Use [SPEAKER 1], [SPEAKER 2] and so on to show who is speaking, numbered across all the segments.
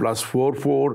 [SPEAKER 1] +44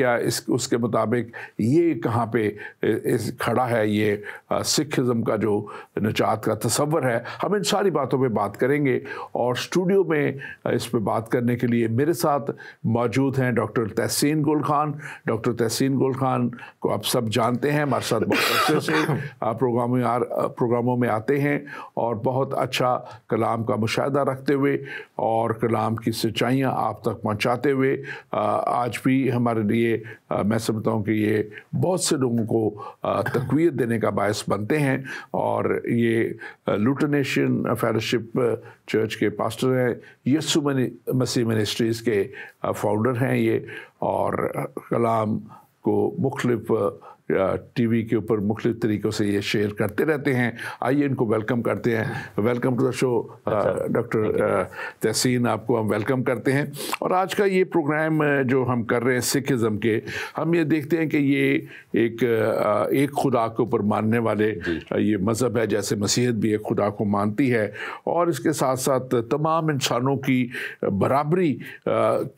[SPEAKER 1] کیا اس کے مطابق یہ کہاں پہ کھڑا ہے یہ سکھزم کا جو نجات کا تصور ہے. ہم ان ساری باتوں پہ بات کریں گے, اور اسٹوڈیو میں اس پہ بات کرنے کے لیے میرے ساتھ موجود ہیں ڈاکٹر تحسین گل خان. ڈاکٹر تحسین گل خان کو آپ سب جانتے ہیں, ہمارے ساتھ بہت عرصے سے پروگراموں میں آتے ہیں اور بہت اچھا کلام کا مشاہدہ رکھتے ہوئے اور کلام کی سچائیاں آپ تک پہنچاتے ہوئے آج بھی ہمارے لیے میں سمجھتا ہوں کہ یہ بہت سے لوگوں کو تقویت دینے کا باعث بنتے ہیں. اور یہ لوٹنیشن فیلوشپ چرچ کے پاسٹر ہیں, یسوع مسیح منسٹریز کے فاؤنڈر ہیں یہ, اور کلام کو مختلف ٹی وی کے اوپر مختلف طریقوں سے یہ شیئر کرتے رہتے ہیں. آئیے ان کو ویلکم کرتے ہیں. Welcome to the show doctor Tehseen, آپ کو ہم ویلکم کرتے ہیں. اور آج کا یہ پروگرام جو ہم کر رہے ہیں سکھزم کے, ہم یہ دیکھتے ہیں کہ یہ ایک خدا کے اوپر ماننے والے یہ مذہب ہے, جیسے مسیحیت بھی ایک خدا کو مانتی ہے, اور اس کے ساتھ ساتھ تمام انسانوں کی برابری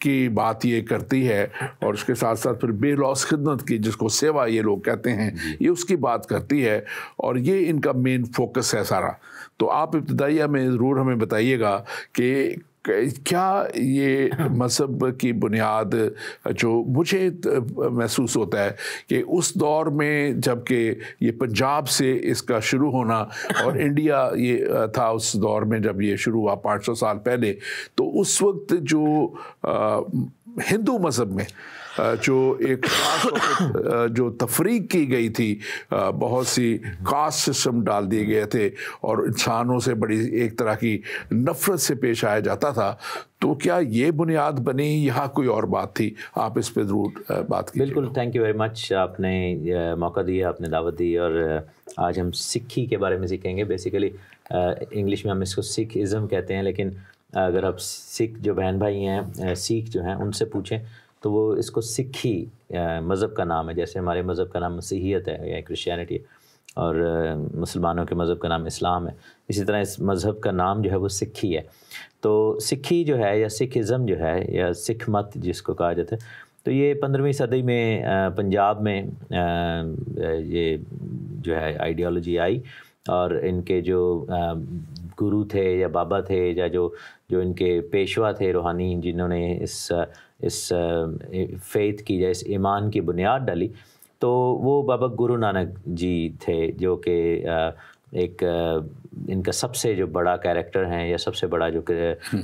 [SPEAKER 1] کی بات یہ کرتی ہے, اور اس کے ساتھ ساتھ پھر بے لوث خدمت کی, جس کو سیوا یہ لوگ کہتے ہیں, یہ اس کی بات کرتی ہے, اور یہ ان کا مین فوکس ہے سارا. تو آپ ابتدائیہ میں ضرور ہمیں بتائیے گا کہ کیا یہ مذہب کی بنیاد جو مجھے محسوس ہوتا ہے کہ اس دور میں جب کہ یہ پنجاب سے اس کا شروع ہونا, اور انڈیا یہ تھا اس دور میں جب یہ شروع ہوا 500 سال پہلے, تو اس وقت جو ہندو مذہب میں جو ایک جو تفریق کی گئی تھی, بہت سی کاسٹ سسٹم ڈال دیے گئے تھے, اور انسانوں سے بڑی ایک طرح کی نفرت سے پیش آیا جاتا تھا. تو کیا یہ بنیاد بنی, یہاں کوئی اور بات تھی؟ آپ اس پہ ضرور بات کیجیے.
[SPEAKER 2] بالکل, تھینک یو ویری مچ, آپ نے موقع دیا, آپ نے دعوت دی, اور آج ہم سکھی کے بارے میں سیکھیں گے. بیسیکلی انگلش میں ہم اس کو سکھ ازم کہتے ہیں, لیکن اگر آپ سکھ جو بہن بھائی ہیں, سکھ جو ہیں, ان سے پوچھیں تو وہ اس کو سکھی مذہب کا نام ہے. جیسے ہمارے مذہب کا نام مسیحیت ہے یا کرسچینٹی ہے, اور مسلمانوں کے مذہب کا نام اسلام ہے, اسی طرح اس مذہب کا نام جو ہے وہ سکھی ہے. تو سکھی جو ہے یا سکھ ازم جو ہے یا سکھ مت جس کو کہا جاتا ہے, تو یہ 15ویں صدی میں پنجاب میں یہ جو ہے آئیڈیالوجی آئی, اور ان کے جو گرو تھے یا بابا تھے یا جو ان کے پیشوا تھے روحانی, جنہوں نے اس فیتھ کی یا اس ایمان کی بنیاد ڈالی, تو وہ بابا گرو نانک جی تھے, جو کہ ایک ان کا سب سے جو بڑا کیریکٹر ہیں یا سب سے بڑا جو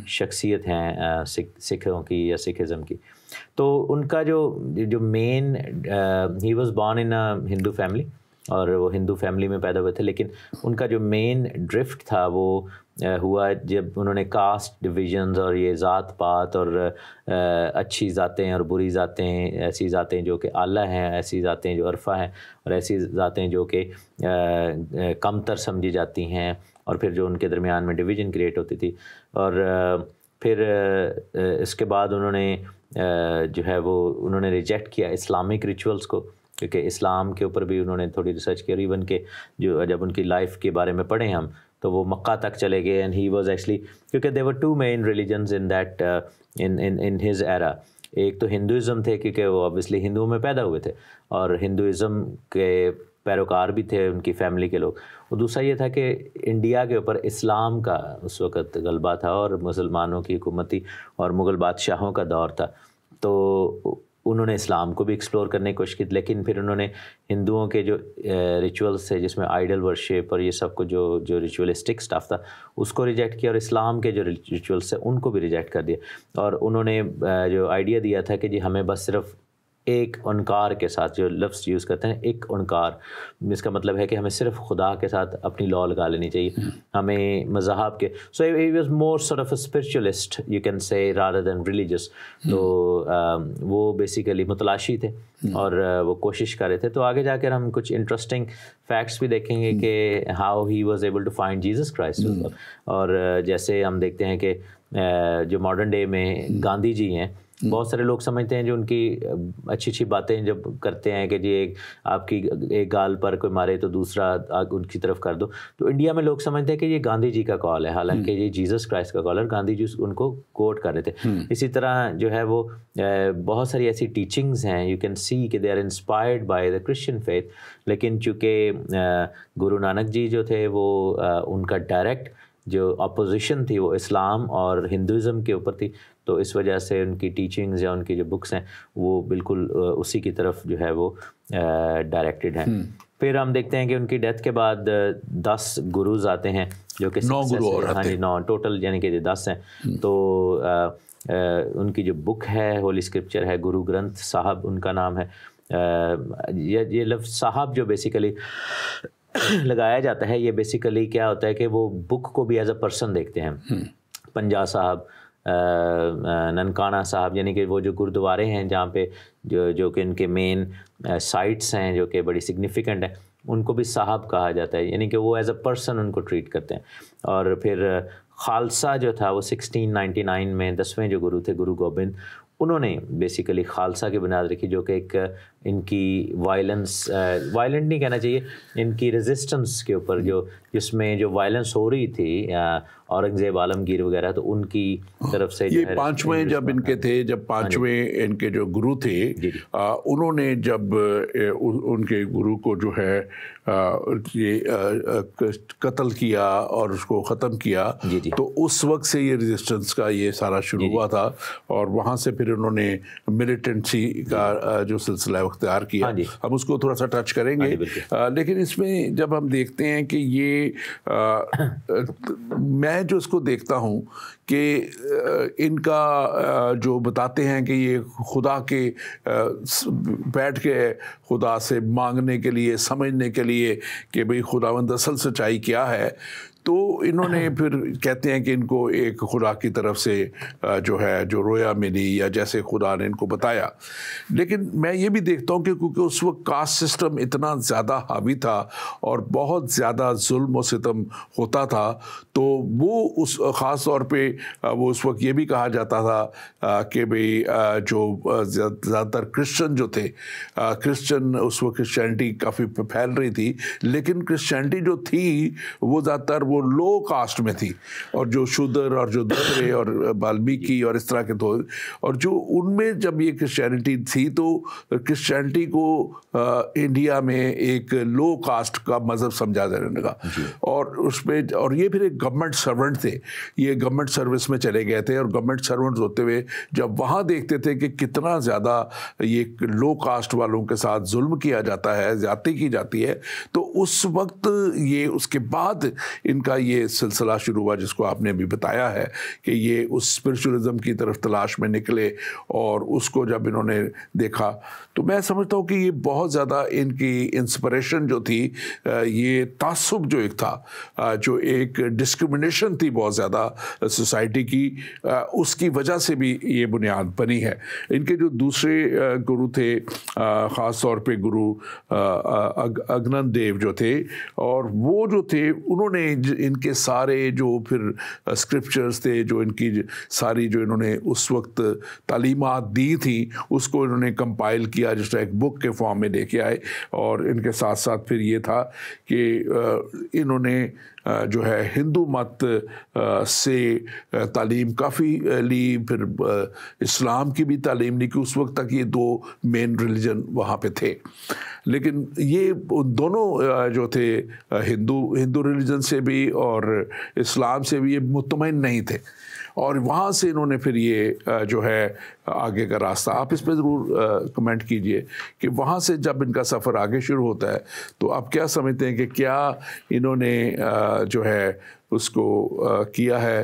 [SPEAKER 2] شخصیت ہیں سکھوں کی یا سکھزم کی. تو ان کا جو main, he was born in Hindu family, اور وہ ہندو فیملی میں پیدا ہوئے تھے, لیکن ان کا جو مین ڈرفٹ تھا وہ ہوا جب انہوں نے کاسٹ ڈویژنز اور یہ ذات پات اور اچھی ذاتیں اور بری ذاتیں, ایسی ذاتیں جو کہ اعلیٰ ہیں, ایسی ذاتیں جو عرفہ ہیں, اور ایسی ذاتیں جو کہ کم تر سمجھی جاتی ہیں, اور پھر جو ان کے درمیان میں ڈویژن کریٹ ہوتی تھی. اور پھر اس کے بعد انہوں نے جو ہے وہ انہوں نے ریجیکٹ کیا اسلامک ریچولز کو, کیونکہ اسلام کے اوپر بھی انہوں نے تھوڑی ریسرچ کی, اور ایون کہ جو جب ان کی لائف کے بارے میں پڑھیں ہم, تو وہ مکہ تک چلے گئے, اینڈ ہی واز ایکچولی, کیونکہ they were two main religions in that in his era. ایک تو ہندوازم تھے, کیونکہ وہ اوبیسلی ہندوؤں میں پیدا ہوئے تھے, اور ہندوازم کے پیروکار بھی تھے ان کی فیملی کے لوگ. اور دوسرا یہ تھا کہ انڈیا کے اوپر اسلام کا اس وقت غلبہ تھا, اور مسلمانوں کی حکومتی اور مغل بادشاہوں کا دور تھا. تو انہوں نے اسلام کو بھی ایکسپلور کرنے کی کوشش کی, لیکن پھر انہوں نے ہندوؤں کے جو ریچولز تھے, جس میں آئیڈل ورشپ اور یہ سب کو جو ریچولسٹک سٹف تھا, اس کو ریجیکٹ کیا, اور اسلام کے جو ریچولز تھے ان کو بھی ریجیکٹ کر دیا. اور انہوں نے جو آئیڈیا دیا تھا کہ جی ہمیں بس صرف ایک انکار کے ساتھ, جو لفظ یوز کرتے ہیں ایک انکار, جس کا مطلب ہے کہ ہمیں صرف خدا کے ساتھ اپنی لا لگا لینی چاہیے, ہمیں مذہب کے. So he was more sort of a spiritualist you can say rather than religious. تو وہ بیسیکلی متلاشی تھے, اور وہ کوشش کر رہے تھے. تو آگے جا کر ہم کچھ انٹرسٹنگ فیکٹس بھی دیکھیں گے کہ how he was able to find Jesus Christ. اور جیسے ہم دیکھتے ہیں کہ جو ماڈرن ڈے میں گاندھی جی ہیں, بہت سارے لوگ سمجھتے ہیں جو ان کی اچھی اچھی باتیں جب کرتے ہیں کہ جی آپ کی ایک گال پر کوئی مارے تو دوسرا ان کی طرف کر دو، تو انڈیا میں لوگ سمجھتے ہیں کہ یہ گاندھی جی کا کال ہے، حالانکہ یہ جیزس کرائسٹ کا کال ہے، گاندھی جی ان کو کوٹ کر رہے تھے۔ اسی طرح جو ہے وہ بہت ساری ایسی ٹیچنگز ہیں، یو کین سی کہ they are inspired by the Christian faith, لیکن چونکہ گرو نانک جی جو تھے وہ ان کا ڈائریکٹ جو اپوزیشن تھی وہ اسلام اور ہندوازم کے اوپر تھی، تو اس وجہ سے ان کی ٹیچنگز یا ان کی جو بکس ہیں وہ بالکل اسی کی طرف جو ہے وہ ڈائریکٹڈ ہیں۔ پھر ہم دیکھتے ہیں کہ ان کی ڈیتھ کے بعد 10 گروز آتے ہیں جو کہ
[SPEAKER 1] 9 گرو اور
[SPEAKER 2] ہاں جی 9 ٹوٹل، یعنی کہ 10 ہیں۔ تو ان کی جو بک ہے ہولی اسکرپچر ہے، گرو گرنتھ صاحب ان کا نام ہے۔ یہ لفظ صاحب جو بیسیکلی لگایا جاتا ہے، یہ بیسیکلی کیا ہوتا ہے کہ وہ بک کو بھی ایز اے پرسن دیکھتے ہیں۔ پنجا صاحب، ننکانہ صاحب، یعنی کہ وہ جو گردوارے ہیں جہاں پہ جو کہ ان کے مین سائٹس ہیں جو کہ بڑی سگنیفیکنٹ ہیں، ان کو بھی صاحب کہا جاتا ہے، یعنی کہ وہ ایز اے پرسن ان کو ٹریٹ کرتے ہیں۔ اور پھر خالصہ جو تھا وہ 1699 میں 10ویں جو گرو تھے گرو گوبند، انہوں نے بیسیکلی خالصہ کی بنیاد رکھی، جو کہ ایک ان کی وائلنٹ نہیں کہنا چاہیے، ان کی ریزسٹنس کے اوپر جس میں جو وائلنس ہو رہی تھی اورنگزیب عالمگیر وغیرہ، تو ان کی طرف سے
[SPEAKER 1] یہ 5ویں جب ان کے تھے، جب 5ویں ان کے جو گرو تھے، انہوں نے جب ان کے گرو کو جو ہے یہ قتل کیا اور اس کو ختم کیا، تو اس وقت سے یہ ریزسٹنس کا یہ سارا شروع ہوا تھا، اور وہاں سے پھر انہوں نے ملیٹنسی کا جو سلسلہ اختیار کیا۔ ہم اس کو تھوڑا سا ٹچ کریں گے، لیکن اس میں جب ہم دیکھتے ہیں کہ یہ میں جو اس کو دیکھتا ہوں کہ ان کا جو بتاتے ہیں کہ یہ خدا کے بیٹھ کے خدا سے مانگنے کے لیے، سمجھنے کے لیے کہ بھئی خداوند اصل سچائی کیا ہے، تو انہوں نے پھر کہتے ہیں کہ ان کو ایک خدا کی طرف سے جو ہے جو رویا ملی، یا جیسے خدا نے ان کو بتایا۔ لیکن میں یہ بھی دیکھتا ہوں کہ کیونکہ اس وقت کاسٹ سسٹم اتنا زیادہ حاوی تھا اور بہت زیادہ ظلم و ستم ہوتا تھا، تو وہ اس خاص طور پہ وہ اس وقت یہ بھی کہا جاتا تھا کہ بھئی جو زیادہ تر کرسچن جو تھے، کرسچن اس وقت کرسچینٹی کافی پھیل رہی تھی، لیکن کرسچینٹی جو تھی وہ زیادہ تر وہ لو کاسٹ میں تھی، اور جو شودر اور جو دترے اور بالمیکی اور اس طرح کے تو، اور جو ان میں جب یہ کرسچینٹی تھی تو کرسچینٹی کو انڈیا میں ایک لو کاسٹ کا مذہب سمجھا جانے لگا، اور اس میں، اور یہ پھر ایک گورنمنٹ سرونٹ تھے، یہ گورنمنٹ سروس میں چلے گئے تھے، اور گورنمنٹ سرونٹ ہوتے ہوئے جب وہاں دیکھتے تھے کہ کتنا زیادہ یہ لو کاسٹ والوں کے ساتھ ظلم کیا جاتا ہے، زیادتی کی جاتی ہے، تو اس وقت یہ اس کے بعد ان کا یہ سلسلہ شروع ہوا جس کو آپ نے بھی بتایا ہے کہ یہ اس اسپرچولزم کی طرف تلاش میں نکلے، اور اس کو جب انہوں نے دیکھا تو میں سمجھتا ہوں کہ یہ بہت زیادہ ان کی انسپریشن جو تھی، یہ تعصب جو ایک تھا، جو ایک ڈسکرمنیشن تھی بہت زیادہ سوسائٹی کی، اس کی وجہ سے بھی یہ بنیاد بنی ہے۔ ان کے جو دوسرے گرو تھے، خاص طور پہ گرو اگنن دیو جو تھے، اور وہ جو تھے انہوں نے ان کے سارے جو پھر اسکرپچرز تھے، جو ان کی ساری جو انہوں نے اس وقت تعلیمات دی تھیں، اس کو انہوں نے کمپائل کیا جس طرح ایک بک کے فارم میں لے کے آئے، اور ان کے ساتھ ساتھ پھر یہ تھا کہ انہوں نے جو ہے ہندو مت سے تعلیم کافی لی، پھر اسلام کی بھی تعلیم لی، کہ اس وقت تک یہ 2 مین ریلیجن وہاں پہ تھے، لیکن یہ دونوں جو تھے ہندو ریلیجن سے بھی اور اسلام سے بھی یہ مطمئن نہیں تھے، اور وہاں سے انہوں نے پھر یہ جو ہے آگے کا راستہ، آپ اس پہ ضرور کمنٹ کیجئے کہ وہاں سے جب ان کا سفر آگے شروع ہوتا ہے تو آپ کیا سمجھتے ہیں کہ کیا انہوں نے جو ہے اس کو کیا ہے،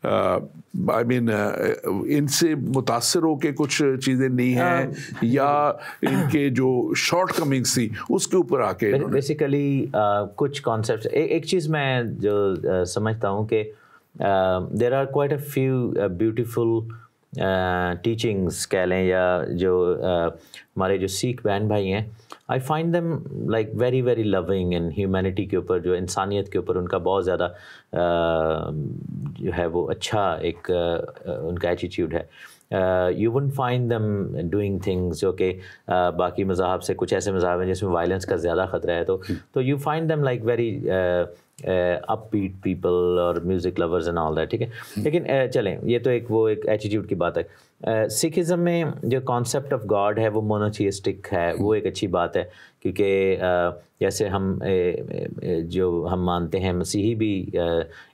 [SPEAKER 1] I mean ان سے متاثر ہو کے کچھ چیزیں نہیں ہیں، یا ان کے جو شارٹ کمنگس تھی اس کے اوپر آ کے
[SPEAKER 2] بیسیکلی کچھ کانسیپٹس، ایک چیز میں جو سمجھتا ہوں کہ there are quite a few beautiful teachings کہہ لیں، یا جو ہمارے جو سکھ بہن بھائی ہیں، I find them like very very loving and humanity کے اوپر، جو انسانیت کے اوپر ان کا بہت زیادہ جو ہے وہ اچھا ایک ان کا ایٹیٹیوڈ ہے۔ You won't find them doing things جو کہ باقی مذاہب سے کچھ ایسے مذاہب ہیں جس میں وائلنس کا زیادہ خطرہ ہے, تو you find them like very upbeat people اور music lovers and all that, ٹھیک ہے. لیکن چلیں یہ تو ایک ایٹیٹیوڈ کی بات ہے. سکھزم میں جو کانسیپٹ آف گاڈ ہے وہ مونوتھیسٹک ہے, وہ ایک اچھی بات ہے, کیونکہ جیسے ہم مانتے ہیں, مسیحی بھی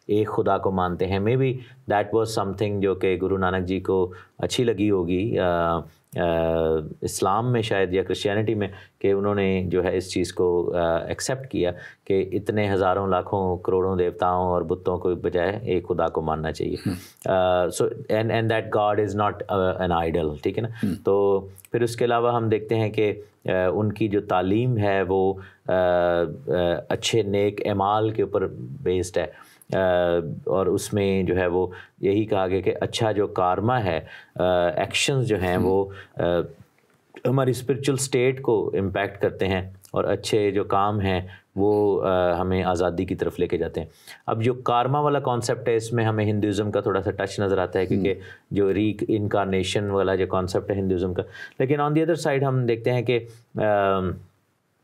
[SPEAKER 2] ایک خدا کو مانتے ہیں. Maybe that was something جو کہ گرو نانک جی کو اچھی لگی ہوگی اسلام میں شاید یا کرسچینٹی میں, کہ انہوں نے جو ہے اس چیز کو ایکسیپٹ کیا کہ اتنے ہزاروں لاکھوں کروڑوں دیوتاؤں اور بتوں کو بجائے ایک خدا کو ماننا چاہیے. So and that God is not an idol, ٹھیک ہے نا. تو پھر اس کے علاوہ ہم دیکھتے ہیں کہ ان کی جو تعلیم ہے وہ اچھے نیک اعمال کے اوپر بیسڈ ہے, اور اس میں جو ہے وہ یہی کہا گیا کہ اچھا جو کارما ہے, ایکشنز جو ہیں وہ ہماری اسپرچل سٹیٹ کو امپیکٹ کرتے ہیں, اور اچھے جو کام ہیں وہ ہمیں آزادی کی طرف لے کے جاتے ہیں. اب جو کارما والا کانسیپٹ ہے اس میں ہمیں ہندوازم کا تھوڑا سا ٹچ نظر آتا ہے, کیونکہ جو ری انکارنیشن والا جو کانسیپٹ ہے ہندوازم کا. لیکن آن دی ادر سائڈ ہم دیکھتے ہیں کہ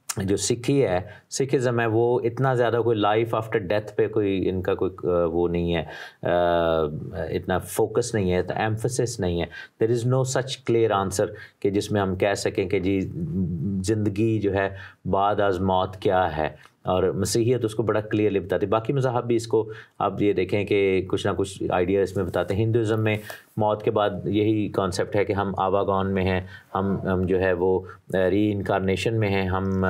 [SPEAKER 2] جو سکھزم ہے وہ اتنا زیادہ کوئی لائف آفٹر ڈیتھ پہ کوئی ان کا کوئی وہ نہیں ہے, اتنا فوکس نہیں ہے, ایمفسس نہیں ہے. دیر is know such clear answer کہ جس میں ہم کہہ سکیں کہ جی زندگی جو ہے بعد از موت کیا ہے, اور مسیحیت اس کو بڑا کلیئرلی بتاتی ہے. باقی مذاہب بھی اس کو آپ یہ دیکھیں کہ کچھ نہ کچھ آئیڈیا اس میں بتاتے ہیں. ہندوازم میں موت کے بعد یہی کانسیپٹ ہے کہ ہم آواگون میں ہیں, ہم جو ہے وہ ری انکارنیشن میں ہیں, ہم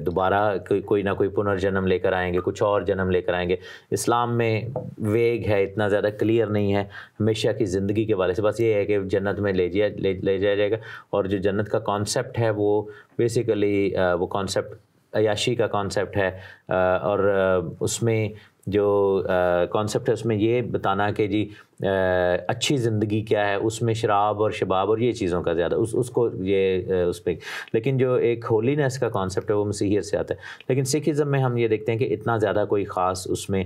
[SPEAKER 2] دوبارہ کوئی نہ کوئی پنرجنم لے کر آئیں گے, کچھ اور جنم لے کر آئیں گے. اسلام میں ویگ ہے, اتنا زیادہ کلیئر نہیں ہے ہمیشہ کی زندگی کے والے سے. بس یہ ہے کہ جنت میں لے جایا جائے گا, اور جو جنت کا کانسیپٹ ہے وہ بیسیکلی وہ کانسیپٹ عیاشی کا کانسیپٹ ہے, اور اس میں جو کانسیپٹ ہے اس میں یہ بتانا کہ جی اچھی زندگی کیا ہے, اس میں شراب اور شباب اور یہ چیزوں کا زیادہ اس کو یہ اس پہ. لیکن جو ایک ہولینس کا کانسیپٹ ہے وہ مسیحیت سے آتا ہے. لیکن سکھزم میں ہم یہ دیکھتے ہیں کہ اتنا زیادہ کوئی خاص اس میں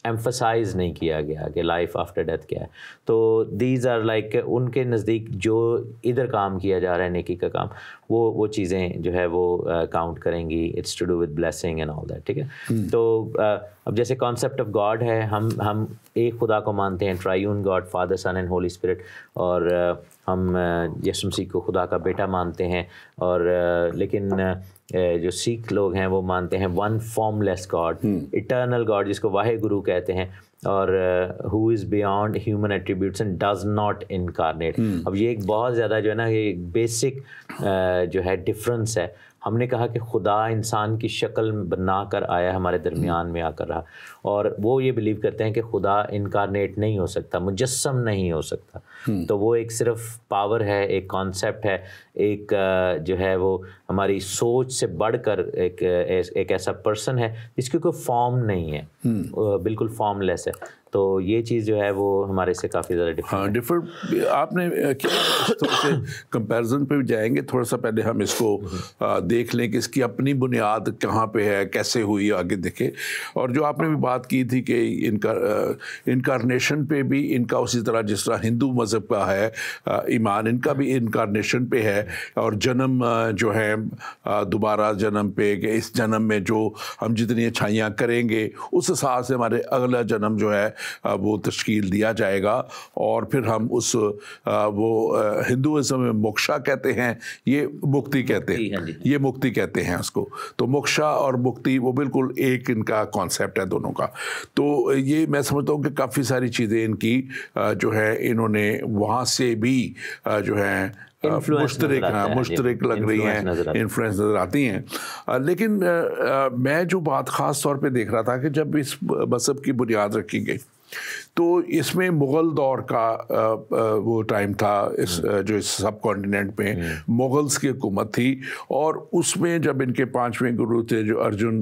[SPEAKER 2] ایمفسائز نہیں کیا گیا کہ لائف آفٹر ڈیتھ کیا ہے. تو دیز آر لائک ان کے نزدیک جو ادھر کام کیا جا رہا ہے نیکی کا کام, وہ چیزیں جو ہے وہ کاؤنٹ کریں گی. It's to do with blessing and all that, ٹھیک ہے. تو اب جیسے کانسیپٹ آف گاڈ ہے, ہم ایک خدا کو مانتے ہیں, triune God, father son and holy spirit, اور ہم یسوع مسیح کو خدا کا بیٹا مانتے ہیں. اور لیکن جو سکھ لوگ ہیں وہ مانتے ہیں one formless God, eternal God جس کو واحے گرو کہتے ہیں, اور who is beyond human attributes and does not incarnate. اب یہ ایک بہت زیادہ جو ہے نا یہ بیسک جو ہے ڈفرینس ہے. ہم نے کہا کہ خدا انسان کی شکل بنا کر آیا, ہمارے درمیان میں آ کر رہا, اور وہ یہ بلیو کرتے ہیں کہ خدا انکارنیٹ نہیں ہو سکتا, مجسم نہیں ہو سکتا. تو وہ ایک صرف پاور ہے, ایک کانسیپٹ ہے, ایک جو ہے وہ ہماری سوچ سے بڑھ کر ایک ایسا پرسن ہے جس کی کوئی فارم نہیں ہے, بالکل فارم لیس ہے. تو یہ چیز جو ہے وہ ہمارے سے کافی زیادہ
[SPEAKER 1] ڈفرینٹ. آپ نے کمپیریزن پہ بھی جائیں گے, تھوڑا سا پہلے ہم اس کو دیکھ لیں کہ اس کی اپنی بنیاد کہاں پہ ہے, کیسے ہوئی, آگے دیکھیں. اور جو آپ نے بھی بات کی تھی کہ انکارنیشن پہ بھی ان کا اسی طرح جس طرح ہندو مذہب کا ہے ایمان, ان کا بھی انکارنیشن پہ ہے, اور جنم جو ہے دوبارہ جنم پہ, کہ اس جنم میں جو ہم جتنی اچھائیاں کریں گے اس حساب سے ہمارے اگلا جنم جو ہے وہ تشکیل دیا جائے گا, اور پھر ہم اس وہ ہندوازم میں موکشا کہتے ہیں, یہ مکتی کہتے ہیں, یہ مکتی کہتے ہیں اس کو. تو موکشا اور مکتی وہ بالکل ایک ان کا کانسیپٹ ہے دونوں کا. تو یہ میں سمجھتا ہوں کہ کافی ساری چیزیں ان کی جو ہے انہوں نے وہاں سے بھی جو ہے مشترک لگ رہی ہیں, انفلوئنس نظر آتی ہیں. لیکن میں جو بات خاص طور پہ دیکھ رہا تھا کہ جب اس مذہب کی بنیاد رکھی گئی تو اس میں مغل دور کا وہ ٹائم تھا, جو اس سب کانٹیننٹ میں مغلز کی حکومت تھی, اور اس میں جب ان کے 5ویں گرو تھے جو ارجن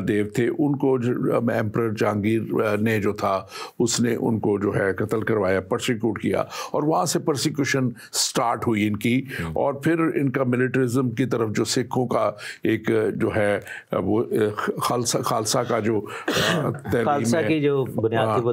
[SPEAKER 1] دیو تھے, ان کو ایمپرر جہانگیر نے جو تھا اس نے ان کو جو ہے قتل کروایا, پرسیکیوٹ کیا, اور وہاں سے پرسیکیوشن سٹارٹ ہوئی ان کی. اور پھر ان کا ملٹرزم کی طرف جو سکھوں کا ایک جو ہے وہ خالصہ کا جو
[SPEAKER 2] خالصہ کی جو بنیاد تھی وہ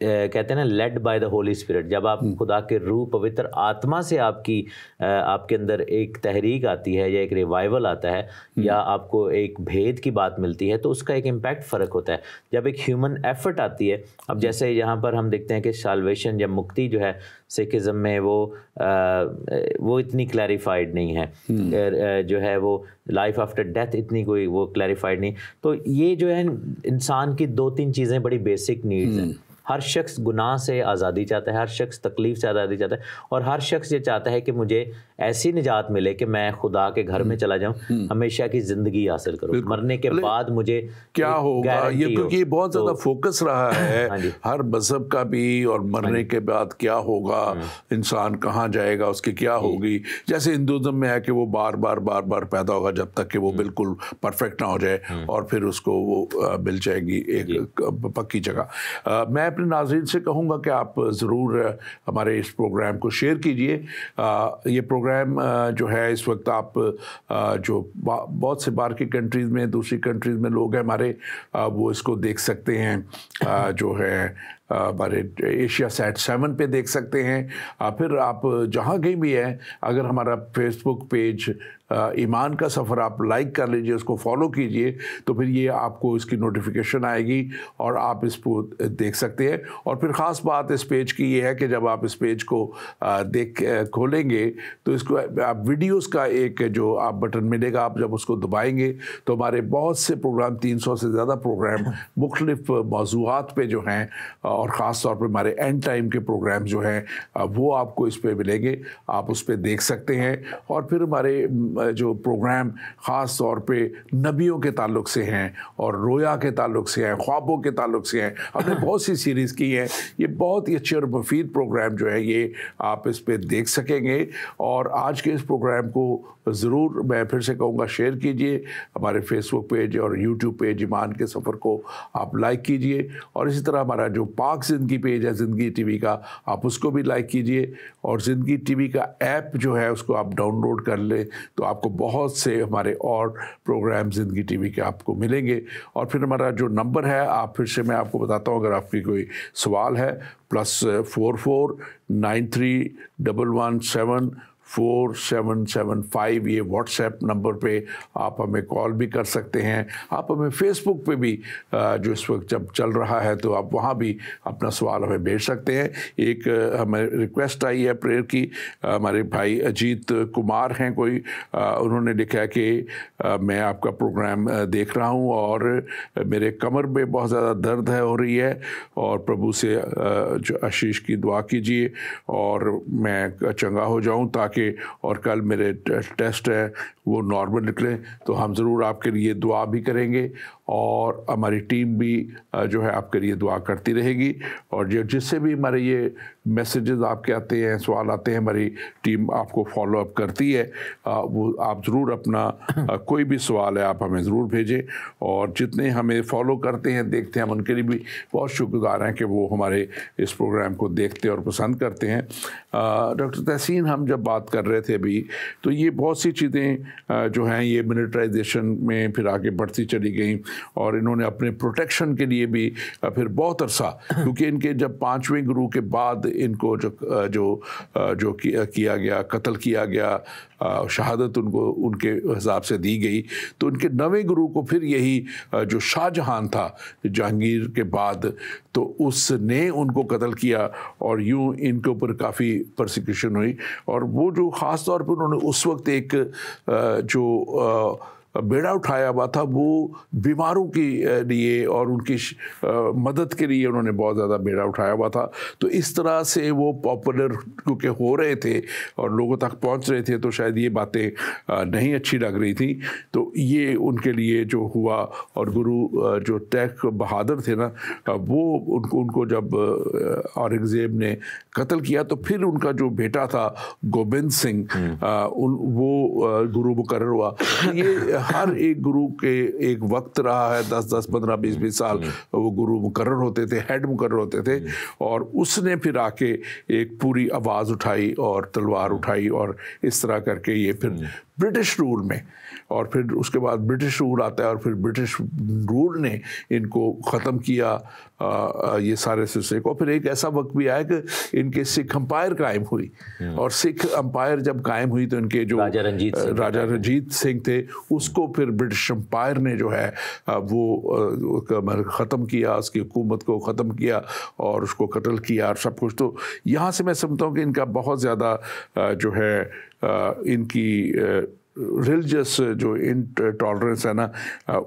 [SPEAKER 2] کہتے ہیں نا led by the Holy Spirit, جب آپ خدا کے روح پوتر آتما سے آپ کے اندر ایک تحریک آتی ہے یا ایک ریوائول آتا ہے یا آپ کو ایک بھید کی بات ملتی ہے تو اس کا ایک امپیکٹ فرق ہوتا ہے. جب ایک ہیومن ایفرٹ آتی ہے، اب جیسے یہاں پر ہم دیکھتے ہیں کہ سالویشن یا مکتی جو ہے سکھ ازم میں وہ اتنی کلیریفائڈ نہیں ہے، جو ہے وہ لائف آفٹر ڈیتھ اتنی کوئی وہ کلیریفائڈ نہیں. تو یہ جو ہے انسان کی 2-3 چیزیں بڑی بیسک نیڈز ہیں. ہر شخص گناہ سے آزادی چاہتا ہے، ہر شخص تکلیف سے آزادی چاہتا ہے، اور ہر شخص یہ چاہتا ہے کہ مجھے ایسی نجات ملے کہ میں خدا کے گھر میں چلا جاؤں، ہمیشہ کی زندگی حاصل کروں، مرنے کے بعد مجھے
[SPEAKER 1] کیا ہوگا. یہ کیونکہ بہت زیادہ فوکس رہا ہے ہر مذہب کا بھی، اور مرنے کے بعد کیا ہوگا، انسان کہاں جائے گا، اس کی کیا ہوگی. جیسے ہندوازم میں ہے کہ وہ بار بار پیدا ہوگا جب تک کہ وہ بالکل پرفیکٹ نہ ہو جائے، اور پھر اس کو وہ مل جائے گی ایک پکی جگہ. میں اپنے ناظرین سے کہوں گا کہ آپ ضرور ہمارے اس پروگرام کو شیئر کیجئے. یہ پروگرام جو ہے اس وقت آپ جو بہت سے باہر کی کنٹریز میں، دوسری کنٹریز میں لوگ ہیں ہمارے، وہ اس کو دیکھ سکتے ہیں. جو ہے ہمارے ایشیا سیٹ 7 پہ دیکھ سکتے ہیں. پھر آپ جہاں کہیں بھی ہیں، اگر ہمارا فیس بک پیج ایمان کا سفر آپ لائک کر لیجئے، اس کو فالو کیجئے، تو پھر یہ آپ کو اس کی نوٹیفیکیشن آئے گی اور آپ اس کو دیکھ سکتے ہیں. اور پھر خاص بات اس پیج کی یہ ہے کہ جب آپ اس پیج کو کھولیں گے تو اس کو آپ ویڈیوز کا ایک جو آپ بٹن ملے گا، آپ جب اس کو دبائیں گے تو ہمارے بہت سے پروگرام، 300 سے زیادہ پروگرام مختلف موضوعات پہ جو ہیں، اور خاص طور پہ ہمارے اینڈ ٹائم کے پروگرام جو ہیں وہ آپ کو اس پہ ملیں گے، آپ اس پہ دیکھ سکتے ہیں. اور پھر ہمارے جو پروگرام خاص طور پہ نبیوں کے تعلق سے ہیں، اور رویا کے تعلق سے ہیں، خوابوں کے تعلق سے ہیں. ہم نے بہت سی سیریز کی ہیں. یہ بہت ہی اچھے اور مفید پروگرام جو ہے یہ آپ اس پہ دیکھ سکیں گے. اور آج کے اس پروگرام کو ضرور میں پھر سے کہوں گا شیئر کیجئے. ہمارے فیس بک پیج اور یوٹیوب پیج ایمان کے سفر کو آپ لائک کیجئے. اور اسی طرح ہمارا جو پاک زندگی پیج ہے زندگی ٹی وی کا، آپ اس کو بھی لائک کیجئے. اور زندگی ٹی وی کا ایپ جو ہے اس کو آپ ڈاؤن لوڈ کر لیں تو آپ کو بہت سے ہمارے اور پروگرام زندگی ٹی وی کے آپ کو ملیں گے. اور پھر ہمارا جو نمبر ہے، آپ پھر سے میں آپ کو بتاتا ہوں، اگر آپ کی کوئی سوال ہے، +44 93 117 4775 یہ واٹس ایپ نمبر پہ آپ ہمیں کال بھی کر سکتے ہیں. آپ ہمیں فیس بک پہ بھی جو اس وقت جب چل رہا ہے تو آپ وہاں بھی اپنا سوال ہمیں بھیج سکتے ہیں. ایک ہمیں ریکویسٹ آئی ہے پریئر کی، ہمارے بھائی اجیت کمار ہیں کوئی، انہوں نے لکھا ہے کہ میں آپ کا پروگرام دیکھ رہا ہوں اور میرے کمر میں بہت زیادہ درد ہو رہی ہے، اور پربھو سے جو آشیش کی دعا کیجیے اور میں چنگا ہو جاؤں، تاکہ اور کل میرے ٹیسٹ ہے وہ نارمل نکلے. تو ہم ضرور آپ کے لیے دعا بھی کریں گے، اور ہماری ٹیم بھی جو ہے آپ کے لیے دعا کرتی رہے گی. اور جس سے بھی ہمارے یہ میسیجز آپ کے آتے ہیں، سوال آتے ہیں، ہماری ٹیم آپ کو فالو اپ کرتی ہے. وہ آپ ضرور اپنا کوئی بھی سوال ہے آپ ہمیں ضرور بھیجیں. اور جتنے ہمیں فالو کرتے ہیں، دیکھتے ہیں، ہم ان کے لیے بھی بہت شکر گزار ہیں کہ وہ ہمارے اس پروگرام کو دیکھتے اور پسند کرتے ہیں. ڈاکٹر تحسین، ہم جب بات کر رہے تھے ابھی، تو یہ بہت سی چیزیں جو ہیں یہ ملٹرائزیشن میں پھر آگے بڑھتی چلی گئیں، اور انہوں نے اپنے پروٹیکشن کے لیے بھی پھر بہت عرصہ، کیونکہ ان کے جب 5ویں گرو کے بعد ان کو جو کیا گیا، قتل کیا گیا، شہادت ان کے حساب سے دی گئی، تو ان کے 9ویں گرو کو پھر یہی جو شاہ جہان تھا جہانگیر کے بعد، تو اس نے ان کو قتل کیا، اور یوں ان کے اوپر کافی پرسیکیوشن ہوئی. اور وہ جو خاص طور پر انہوں نے اس وقت ایک جو بیڑا اٹھایا ہوا تھا، وہ بیماروں کے لیے اور ان کی مدد کے لیے انہوں نے بہت زیادہ بیڑا اٹھایا ہوا تھا. تو اس طرح سے وہ پاپولر کیونکہ ہو رہے تھے اور لوگوں تک پہنچ رہے تھے، تو شاید یہ باتیں نہیں اچھی لگ رہی تھیں. تو یہ ان کے لیے جو ہوا، اور گرو جو تیغ بہادر تھے نا، وہ ان کو جب اورنگزیب نے قتل کیا، تو پھر ان کا جو بیٹا تھا گوبند سنگھ، وہ گرو مقرر ہوا. یہ ہر ایک گرو کے ایک وقت رہا ہے، 10 15 20 سال وہ گرو مقرر ہوتے تھے، ہیڈ مقرر ہوتے تھے. اور اس نے پھر آ کے ایک پوری آواز اٹھائی اور تلوار اٹھائی، اور اس طرح کر کے یہ پھر برٹش رول میں، اور پھر اس کے بعد برٹش رول آتا ہے، اور پھر برٹش رول نے ان کو ختم کیا یہ سارے سلسلے کو. پھر ایک ایسا وقت بھی آیا کہ ان کے سکھ امپائر قائم ہوئی، اور سکھ امپائر جب قائم ہوئی تو ان کے جو راجہ رنجیت سنگھ تھے اس کو پھر برٹش امپائر نے جو ہے وہ ختم کیا، اس کی حکومت کو ختم کیا اور اس کو قتل کیا اور سب کچھ. تو یہاں سے میں سمجھتا ہوں کہ ان کا بہت زیادہ جو ہے ان کی ریلیجس جو انٹالرنس ہے نا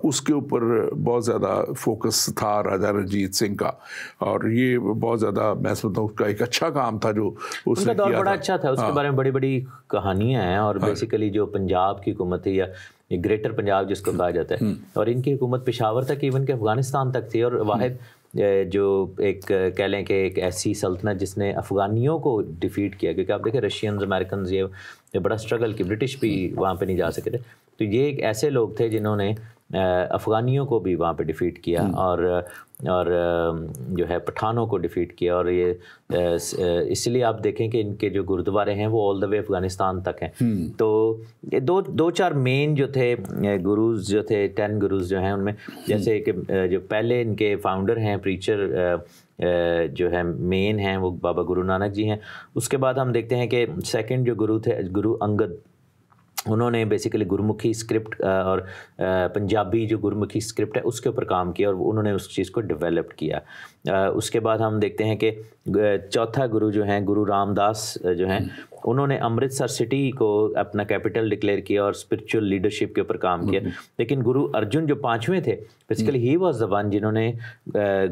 [SPEAKER 1] اس کے اوپر بہت زیادہ فوکس تھا راجہ رنجیت سنگھ کا، اور یہ بہت زیادہ میں سمجھتا ہوں اس کا ایک اچھا کام تھا جو اس نے کیا.
[SPEAKER 2] بڑا اچھا تھا، اس کے بارے میں بڑی بڑی کہانیاں ہیں. اور بیسیکلی جو پنجاب کی حکومت تھی، یا گریٹر پنجاب جس کو کہا جاتا ہے، اور ان کی حکومت پشاور تک، ایون کہ افغانستان تک تھی. اور واحد جو ایک کہہ لیں کہ ایک ایسی سلطنت جس نے افغانیوں کو ڈیفیٹ کیا، کیونکہ آپ دیکھیں رشینز، امریکنز یہ بڑا اسٹرگل کی، برٹش بھی وہاں پہ نہیں جا سکے تھے. تو یہ ایک ایسے لوگ تھے جنہوں نے افغانیوں کو بھی وہاں پہ ڈیفیٹ کیا، اور جو ہے پٹھانوں کو ڈیفیٹ کیا. اور یہ اس لیے آپ دیکھیں کہ ان کے جو گرودوارے ہیں وہ آل دا وے افغانستان تک ہیں. تو دو چار مین جو تھے گروز جو تھے، 10 گروز جو ہیں ان میں، جیسے کہ جو پہلے ان کے فاؤنڈر ہیں پریچر جو ہے مین ہیں وہ بابا گرو نانک جی ہیں. اس کے بعد ہم دیکھتے ہیں کہ سیکنڈ جو گرو تھے گرو انگد، انہوں نے بیسیکلی گرمکھی اسکرپٹ اور پنجابی جو گرمکھی اسکرپٹ ہے اس کے اوپر کام کیا، اور انہوں نے اس چیز کو ڈیولپ کیا. اس کے بعد ہم دیکھتے ہیں کہ چوتھا گرو جو ہیں گرو رام داس جو ہیں، انہوں نے امرتسر سٹی کو اپنا کیپٹل ڈکلیئر کیا اور اسپرچول لیڈرشپ کے اوپر کام کیا. لیکن گرو ارجن جو 5ویں تھے، basically he was the one جنہوں نے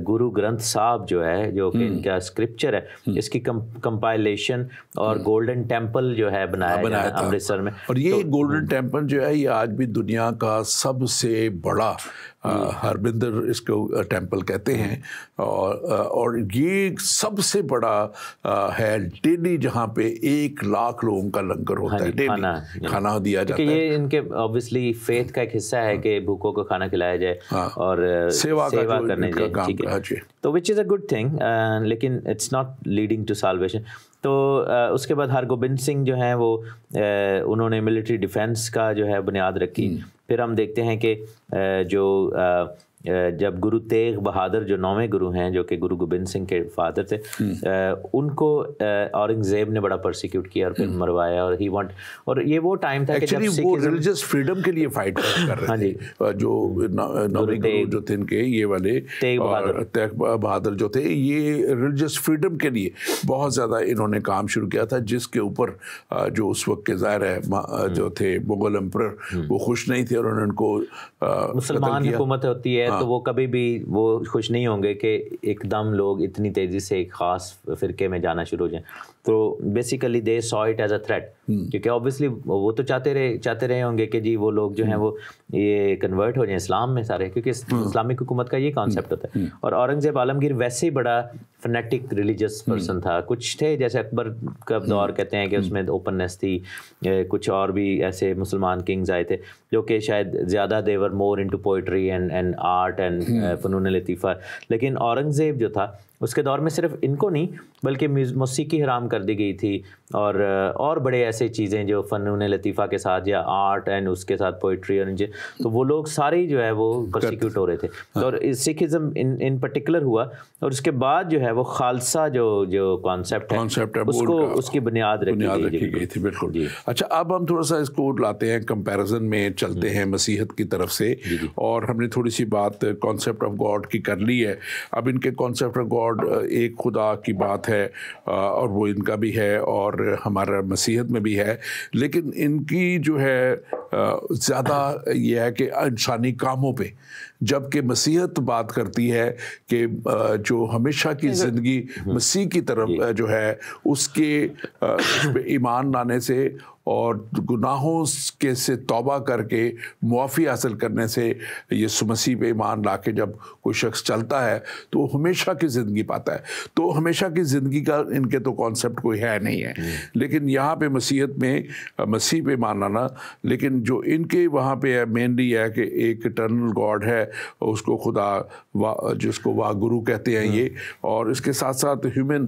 [SPEAKER 2] گرو گرنتھ صاحب جو ہے، جو کہ ان کا اسکرپچر ہے، اس کی کمپائلیشن اور گولڈن ٹیمپل جو ہے بنایا امرتسر میں.
[SPEAKER 1] اور یہ گولڈن ٹیمپل جو ہے یہ آج بھی دنیا کا سب سے بڑا ہربندر اس کو ٹیمپل کہتے ہیں، اور یہ سب سے بڑا ہے ڈیلی جہاں پہ 1 لاکھ لوگوں کا لنگر ہوتا ہے، ڈیلی کھانا دیا جاتا ہے.
[SPEAKER 2] یہ ان کے اوبویسلی فیتھ کا ایک حصہ ہے کہ بھوکوں کو کھانا کھلایا جائے اور
[SPEAKER 1] سیوا کرنے
[SPEAKER 2] جائے، تو which is a good thing, لیکن it's not leading to salvation. تو اس کے بعد ہرگوبند سنگھ جو ہیں وہ انہوں نے ملٹری ڈیفینس کا جو ہے بنیاد رکھی. پھر ہم دیکھتے ہیں کہ جو جب گرو تیغ بہادر جو 9ویں گرو ہیں، جو کہ گرو گوبند سنگھ کے فادر تھے، ان کو اورنگ زیب نے بڑا پرسیکیوٹ کیا اور پھر مروایا. اور ہی وانٹ، اور یہ وہ ٹائم تھا کہ جب
[SPEAKER 1] وہ ریلیجس فریڈم کے لیے فائٹ کر رہے تھے. جو 9ویں گرو جو تھے ان کے یہ والے تیغ بہادر جو تھے، یہ ریلیجس فریڈم کے لیے بہت زیادہ انہوں نے کام شروع کیا تھا، جس کے اوپر جو اس وقت کے ظاہر ہے جو تھے مغل امپرر وہ خوش نہیں تھے، اور انہوں نے ان کو
[SPEAKER 2] مسلمان حکومت ہوتی ہے تو وہ کبھی بھی وہ خوش نہیں ہوں گے کہ ایک دم لوگ اتنی تیزی سے ایک خاص فرقے میں جانا شروع ہو جائیں. تو basically they so it as a threat, کیونکہ اوبیسلی وہ تو چاہتے رہے ہوں گے کہ جی وہ لوگ جو ہیں وہ یہ کنورٹ ہو جائیں اسلام میں سارے، کیونکہ اسلامک حکومت کا یہ کانسیپٹ ہوتا ہے. اور اورنگزیب عالمگیر ویسے ہی بڑا فنیٹک ریلیجس پرسن تھا. کچھ تھے جیسے اکبر کا دور کہتے ہیں کہ اس میں اوپننیس تھی، کچھ اور بھی ایسے مسلمان کنگز آئے تھے جو کہ شاید زیادہ they were more into poetry and art and فنون لطیفہ. لیکن اورنگزیب جو تھا اس کے دور میں صرف ان کو نہیں بلکہ موسیقی حرام کر دی گئی تھی، اور بڑے ایسے چیزیں جو فنون لطیفہ کے ساتھ یا آرٹ اینڈ اس کے ساتھ پوئٹری، اور تو وہ لوگ سارے جو ہے وہ پرسیکیوٹ ہو رہے تھے. اور سکھزم ان پرٹیکولر ہوا، اور اس کے بعد جو ہے وہ خالصہ جو کانسیپٹ ہے اس کی بنیاد رکھی گئی
[SPEAKER 1] تھی. بالکل. اچھا، اب ہم تھوڑا سا اس کو لاتے ہیں کمپیریزن میں چلتے ہیں مسیحیت کی طرف سے، اور ہم نے تھوڑی سی بات کانسیپٹ آف گاڈ کی کر لی ہے. اب ان کے کانسیپٹ آف گاڈ ایک خدا کی بات ہے، اور وہ ان کا بھی ہے اور ہمارا مسیحیت میں بھی ہے، لیکن ان کی جو ہے زیادہ یہ ہے کہ انسانی کاموں پہ، جبکہ مسیحیت بات کرتی ہے کہ جو ہمیشہ کی زندگی مسیح کی طرف جو ہے اس کے ایمان لانے سے اور گناہوں کے سے توبہ کر کے معافی حاصل کرنے سے، یسوع مسیح پہ ایمان لا کے جب کوئی شخص چلتا ہے تو وہ ہمیشہ کی زندگی پاتا ہے. تو ہمیشہ کی زندگی کا ان کے تو کانسیپٹ کوئی ہے نہیں ہے، لیکن یہاں پہ مسیحیت میں مسیح پہ ایمان لانا، لیکن جو ان کے وہاں پہ مینلی ہے کہ ایک اٹرنل گاڈ ہے، اس کو خدا جس کو وا گرو کہتے ہیں یہ، اور اس کے ساتھ ساتھ ہیومن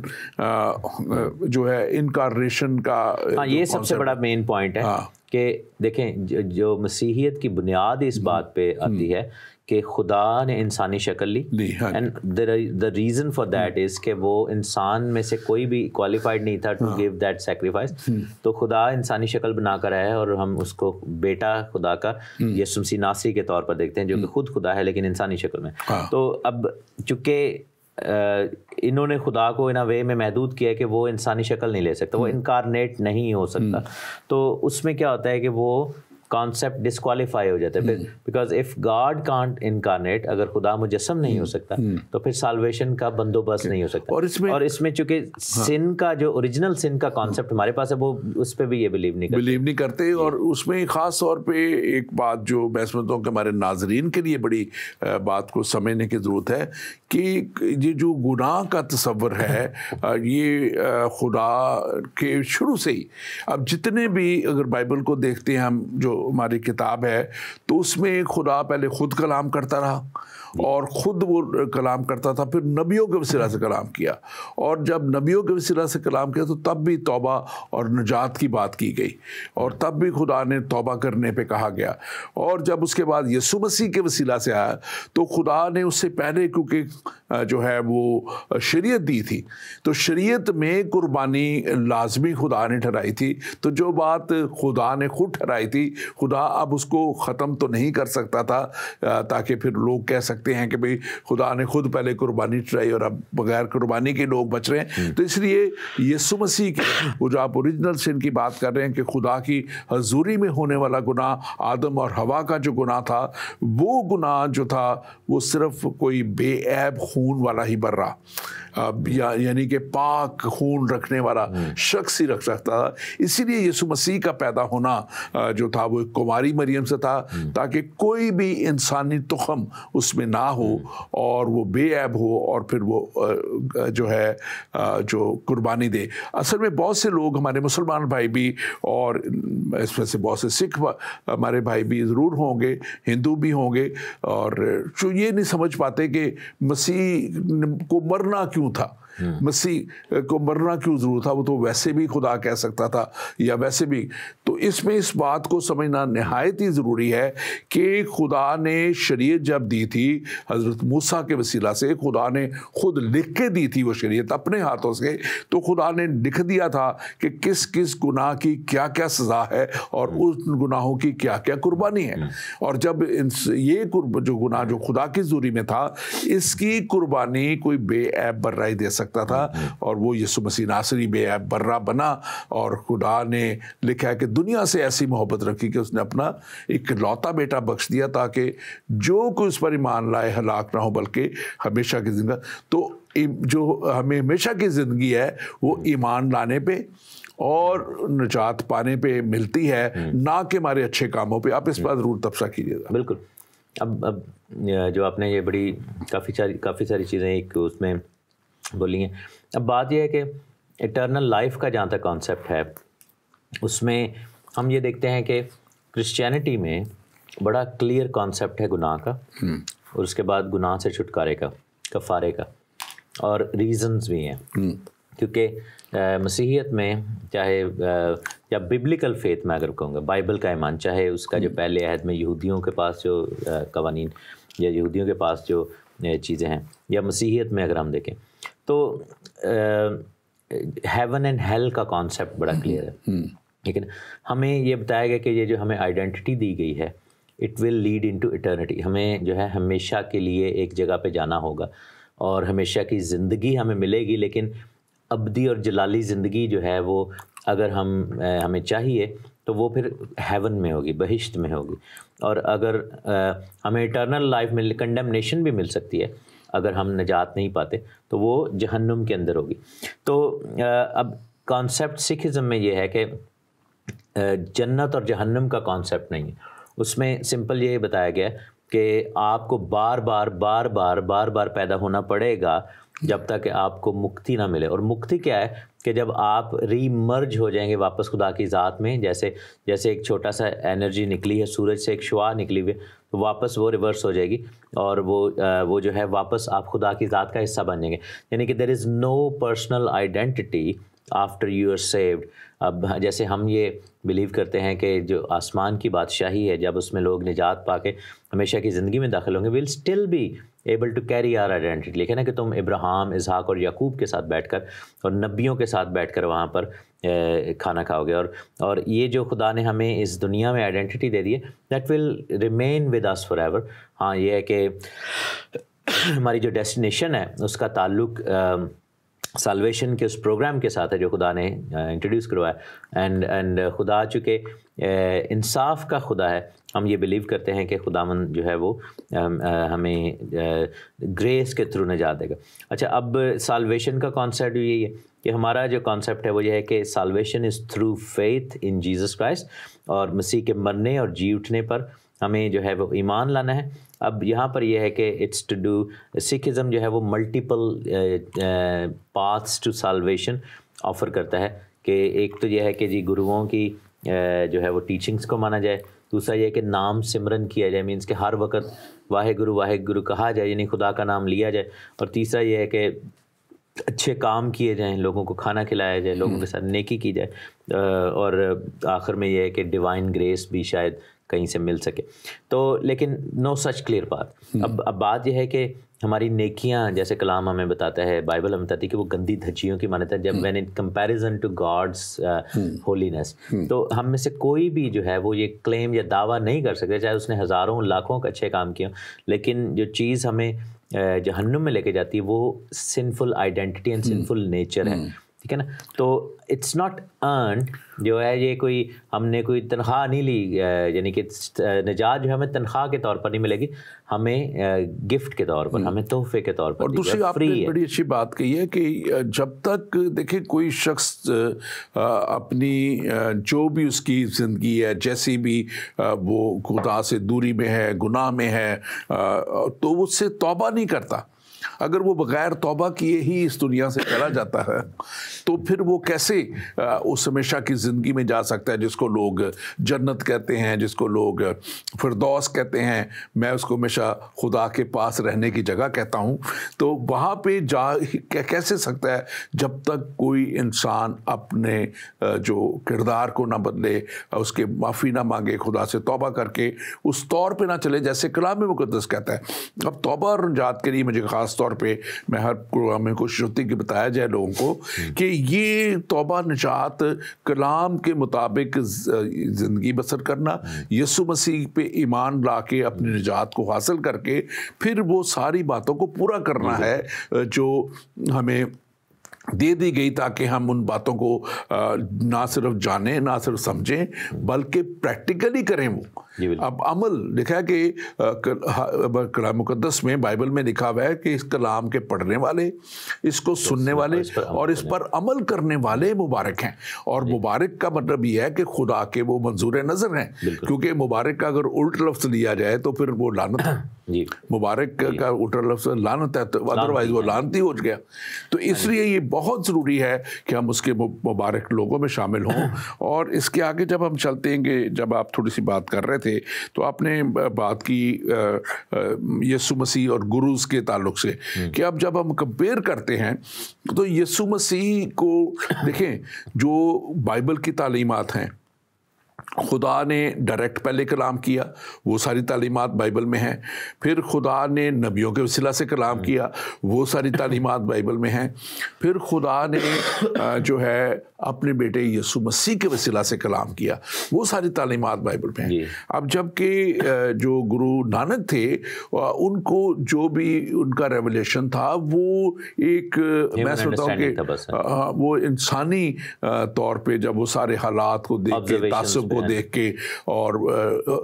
[SPEAKER 1] جو ہے انکارنیشن کا
[SPEAKER 2] یہ سب سے بڑا مین پوائنٹ ہے کہ دیکھیں جو مسیحیت کی بنیاد اس بات پہ آتی ہے کہ خدا نے انسانی شکل لی and the reason for that is کہ وہ انسان میں سے کوئی بھی کوالیفائڈ نہیں تھا ٹو گیو دیٹ سیکریفائس. تو خدا انسانی شکل بنا کر آیا ہے اور ہم اس کو بیٹا خدا کا یسوع مسیح ناصری کے طور پر دیکھتے ہیں جو کہ خود خدا ہے لیکن انسانی شکل میں. تو اب چونکہ انہوں نے خدا کو ان اے وے میں محدود کیا کہ وہ انسانی شکل نہیں لے سکتا, وہ انکارنیٹ نہیں ہو سکتا, تو اس میں کیا ہوتا ہے کہ وہ کانسیپٹ ڈسکوالیفائی ہو جاتا ہے because if God can't incarnate, اگر خدا مجسم نہیں ہو سکتا تو پھر سالویشن کا بندوبست نہیں ہو سکتا. اور اس میں چونکہ سن کا جو اوریجنل سن کا کانسیپٹ ہمارے پاس ہے وہ اس پہ بھی یہ بلیو نہیں
[SPEAKER 1] کرتے. اور اس میں خاص طور پہ ایک بات جو میں سمجھتا ہوں کہ ہمارے ناظرین کے لیے بڑی بات کو سمجھنے کی ضرورت ہے کہ یہ جو گناہ کا تصور ہے یہ خدا کے شروع سے ہی, اب جتنے بھی اگر بائبل کو دیکھتے ہیں ہم, جو ہماری کتاب ہے تو اس میں خدا پہلے خود کلام کرتا رہا اور خود وہ کلام کرتا تھا, پھر نبیوں کے وسیلہ سے کلام کیا, اور جب نبیوں کے وسیلہ سے کلام کیا تو تب بھی توبہ اور نجات کی بات کی گئی, اور تب بھی خدا نے توبہ کرنے پہ کہا گیا. اور جب اس کے بعد یسوع مسیح کے وسیلہ سے آیا تو خدا نے اس سے پہلے کیونکہ جو ہے وہ شریعت دی تھی, تو شریعت میں قربانی لازمی خدا نے ٹھہرائی تھی. تو جو بات خدا نے خود ٹھہرائی تھی خدا اب اس کو ختم تو نہیں کر سکتا تھا تاکہ پھر لوگ کہہ سکتے ہیں کہ بھئی خدا نے خود پہلے قربانی ٹھہرائی اور اب بغیر قربانی کے لوگ بچ رہے ہیں. تو اس لیے یسوع مسیح کے وہ جو آپ اوریجنل سن کی بات کر رہے ہیں کہ خدا کی حضوری میں ہونے والا گناہ آدم اور حوا کا جو گناہ تھا, وہ گناہ جو تھا وہ صرف کوئی بے عیب خون والا ہی بر رہا, یعنی کہ پاک خون رکھنے والا شخص ہی رکھ سکتا تھا. اسی لیے یسوع مسیح کا پیدا ہونا جو تھا وہ ایک کماری مریم سے تھا تاکہ کوئی بھی انسانی تخم اس میں نہ ہو اور وہ بے عیب ہو اور پھر وہ جو ہے جو قربانی دے. اصل میں بہت سے لوگ ہمارے مسلمان بھائی بھی اور اس میں سے بہت سے سکھ ہمارے بھائی بھی ضرور ہوں گے, ہندو بھی ہوں گے, اور جو یہ نہیں سمجھ پاتے کہ مسیح کو مرنا کیوں تھا, مسیح کو مرنا کیوں ضرور تھا, وہ تو ویسے بھی خدا کہہ سکتا تھا یا ویسے بھی. تو اس میں اس بات کو سمجھنا نہایت ہی ضروری ہے کہ خدا نے شریعت جب دی تھی حضرت موسیٰ کے وسیلہ سے, خدا نے خود لکھ کے دی تھی وہ شریعت اپنے ہاتھوں سے, تو خدا نے لکھ دیا تھا کہ کس کس گناہ کی کیا کیا سزا ہے اور ان گناہوں کی کیا کیا قربانی ہے. اور جب یہ جو گناہ جو خدا کی حضوری میں تھا اس کی قربانی کوئی بے عیب برہ ہی دے سکتا تھا, اور وہ یسوع مسیح ناصری بے عیب برہ بنا, اور خدا نے لکھا ہے کہ دنیا سے ایسی محبت رکھی کہ اس نے اپنا ایک لوتا بیٹا بخش دیا تاکہ جو کوئی اس پر ایمان لائے ہلاک نہ ہو بلکہ ہمیشہ کی زندگی. تو جو ہمیں ہمیشہ کی زندگی ہے وہ ایمان لانے پہ اور نجات پانے پہ ملتی ہے, نہ کہ ہمارے اچھے کاموں پہ. آپ اس پر ضرور تبصرہ کیجیے گا.
[SPEAKER 2] بالکل. اب جو آپ نے یہ بڑی کافی ساری چیزیں ایک اس میں بولی ہیں. اب بات یہ ہے کہ ایٹرنل لائف کا جہاں تک کانسیپٹ ہے اس میں ہم یہ دیکھتے ہیں کہ کرسچینٹی میں بڑا کلیئر کانسیپٹ ہے گناہ کا, اور اس کے بعد گناہ سے چھٹکارے کا, کفارے کا, اور ریزنز بھی ہیں. کیونکہ مسیحیت میں چاہے یا ببلیکل فیتھ میں اگر کہوں گا بائبل کا ایمان, چاہے اس کا جو پہلے عہد میں یہودیوں کے پاس جو قوانین یا یہودیوں کے پاس جو چیزیں ہیں, یا مسیحیت میں اگر ہم دیکھیں تو ہیون اینڈ ہیل کا کانسیپٹ بڑا کلیئر ہے. لیکن ہمیں یہ بتایا گیا کہ یہ جو ہمیں آئیڈینٹی دی گئی ہے it will lead into eternity, ہمیں جو ہے ہمیشہ کے لیے ایک جگہ پہ جانا ہوگا اور ہمیشہ کی زندگی ہمیں ملے گی. لیکن ابدی اور جلالی زندگی جو ہے وہ اگر ہمیں چاہیے تو وہ پھر ہیون میں ہوگی, بہشت میں ہوگی. اور اگر ہمیں ایٹرنل لائف میں کنڈمنیشن بھی مل سکتی ہے اگر ہم نجات نہیں پاتے تو وہ جہنم کے اندر ہوگی. تو اب کانسیپٹ سکھزم میں یہ ہے کہ جنت اور جہنم کا کانسیپٹ نہیں ہے. اس میں سمپل یہ بتایا گیا کہ آپ کو بار بار پیدا ہونا پڑے گا جب تک کہ آپ کو مکتی نہ ملے. اور مکتی کیا ہے کہ جب آپ ری مرج ہو جائیں گے واپس خدا کی ذات میں, جیسے ایک چھوٹا سا انرجی نکلی ہے سورج سے, ایک شعاع نکلی ہوئی ہے, تو واپس وہ ریورس ہو جائے گی اور وہ جو ہے واپس آپ خدا کی ذات کا حصہ بن جائیں گے. یعنی کہ there is no personal identity after you are saved. اب جیسے ہم یہ بلیو کرتے ہیں کہ جو آسمان کی بادشاہی ہے جب اس میں لوگ نجات پا کے ہمیشہ کی زندگی میں داخل ہوں گے, we'll still be able to carry our identity. لیکن ہے کہ تم ابراہیم, اسحاق اور یعقوب کے ساتھ بیٹھ کر اور نبیوں کے ساتھ بیٹھ کر وہاں پر کھانا کھاؤ گے, اور یہ جو خدا نے ہمیں اس دنیا میں آئیڈینٹی دے دی ہے, that will remain with us forever. ہاں یہ ہے کہ ہماری جو ڈیسٹینیشن ہے اس کا تعلق سالویشن کے اس پروگرام کے ساتھ ہے جو خدا نے انٹروڈیوس کروایا. اینڈ خدا چونکہ انصاف کا خدا ہے, ہم یہ بلیو کرتے ہیں کہ خداوند جو ہے وہ ہمیں گریس کے تھرو نجات دے گا. اچھا, اب سالویشن کا کانسیپٹ یہی ہے کہ ہمارا جو کانسیپٹ ہے وہ یہ ہے کہ salvation is through faith in Jesus Christ, اور مسیح کے مرنے اور جی اٹھنے پر ہمیں جو ہے وہ ایمان لانا ہے. اب یہاں پر یہ ہے کہ اٹس ٹو ڈو, سکھزم جو ہے وہ multiple paths to salvation offer کرتا ہے, کہ ایک تو یہ ہے کہ جی گروؤں کی جو ہے وہ ٹیچنگس کو مانا جائے, دوسرا یہ ہے کہ نام سمرن کیا جائے, مینس کہ ہر وقت واحد گرو کہا جائے, یعنی خدا کا نام لیا جائے, اور تیسرا یہ ہے کہ اچھے کام کیے جائیں, لوگوں کو کھانا کھلایا جائے, لوگوں کے ساتھ نیکی کی جائے, اور آخر میں یہ ہے کہ ڈیوائن گریس بھی شاید کہیں سے مل سکے. تو لیکن نو سچ کلیئر پاتھ. اب بات یہ ہے کہ ہماری نیکیاں, جیسے کلام ہمیں بتاتا ہے, بائبل ہمیں بتاتی ہے کہ وہ گندی دھجیوں کی مانتا ہے جب when in comparison to God's holiness. تو ہم میں سے کوئی بھی جو ہے وہ یہ کلیم یا دعویٰ نہیں کر سکتے, چاہے اس نے ہزاروں لاکھوں کا اچھے کام کیا, لیکن جو چیز ہمیں جہنم میں لے کے جاتی ہے وہ سنفل آئیڈینٹی اینڈ سنفل نیچر ہے, ٹھیک ہے نا. تو اٹس ناٹ ارنڈ, جو ہے یہ کوئی ہم نے کوئی تنخواہ نہیں لی, یعنی کہ نجات جو ہمیں تنخواہ کے طور پر نہیں ملے گی, ہمیں گفٹ کے طور پر, ہمیں تحفے کے طور پر.
[SPEAKER 1] اور دوسری آپ نے بڑی اچھی بات کہی ہے کہ جب تک دیکھیں کوئی شخص اپنی جو بھی اس کی زندگی ہے, جیسی بھی وہ خدا سے دوری میں ہے, گناہ میں ہے, تو وہ اس سے توبہ نہیں کرتا. اگر وہ بغیر توبہ کیے ہی اس دنیا سے چلا جاتا ہے تو پھر وہ کیسے اس ہمیشہ کی زندگی میں جا سکتا ہے, جس کو لوگ جنت کہتے ہیں, جس کو لوگ فردوس کہتے ہیں. میں اس کو ہمیشہ خدا کے پاس رہنے کی جگہ کہتا ہوں. تو وہاں پہ جا کیسے سکتا ہے جب تک کوئی انسان اپنے جو کردار کو نہ بدلے, اس کے معافی نہ مانگے, خدا سے توبہ کر کے اس طور پہ نہ چلے جیسے کلام مقدس کہتا ہے. اب توبہ اور نجات کے لیے مجھے خاص طور پہ میں ہر پروگرام میں کوشش ہوتی کہ بتایا جائے لوگوں کو کہ یہ توبہ نجات کلام کے مطابق زندگی بسر کرنا, یسوع مسیح پہ ایمان لا کے اپنی نجات کو حاصل کر کے پھر وہ ساری باتوں کو پورا کرنا ہے جو ہمیں دے دی گئی, تاکہ ہم ان باتوں کو نہ صرف جانیں, نہ صرف سمجھیں, بلکہ پریکٹیکلی کریں. وہ اب عمل لکھا ہے کہ کلام مقدس میں, بائبل میں لکھا ہوا ہے کہ اس کلام کے پڑھنے والے, اس کو سننے والے اور اس پر عمل کرنے والے مبارک ہیں. اور مبارک کا مطلب یہ ہے کہ خدا کے وہ منظور نظر ہیں, کیونکہ مبارک کا اگر الٹ لفظ لیا جائے تو پھر وہ لعنت ہے. مبارک کا الٹا لفظ لعنت ہے, تو ادروائز وہ لعنتی ہو گیا. تو اس لیے یہ بہت ضروری ہے کہ ہم اس کے مبارک لوگوں میں شامل ہوں. اور اس کے آگے جب ہم چلتے ہیں کہ جب آپ تھوڑی سی بات کر رہے تھے تو آپ نے بات کی یسوع مسیح اور گروز کے تعلق سے, کہ اب جب ہم کمپیئر کرتے ہیں تو یسوع مسیح کو دیکھیں, جو بائبل کی تعلیمات ہیں, خدا نے ڈائریکٹ پہلے کلام کیا, وہ ساری تعلیمات بائبل میں ہیں. پھر خدا نے نبیوں کے وسیلہ سے کلام کیا, وہ ساری تعلیمات بائبل میں ہیں. پھر خدا نے جو ہے اپنے بیٹے یسوع مسیح کے وسیلہ سے کلام کیا, وہ ساری تعلیمات بائبل میں ہیں. اب جب کہ جو گرو نانک تھے, ان کو جو بھی ان کا ریولیشن تھا وہ ایک, میں سمجھتا ہوں کہ وہ انسانی طور پہ جب وہ سارے حالات کو دیکھ کے, تعصب کو دیکھ کے اور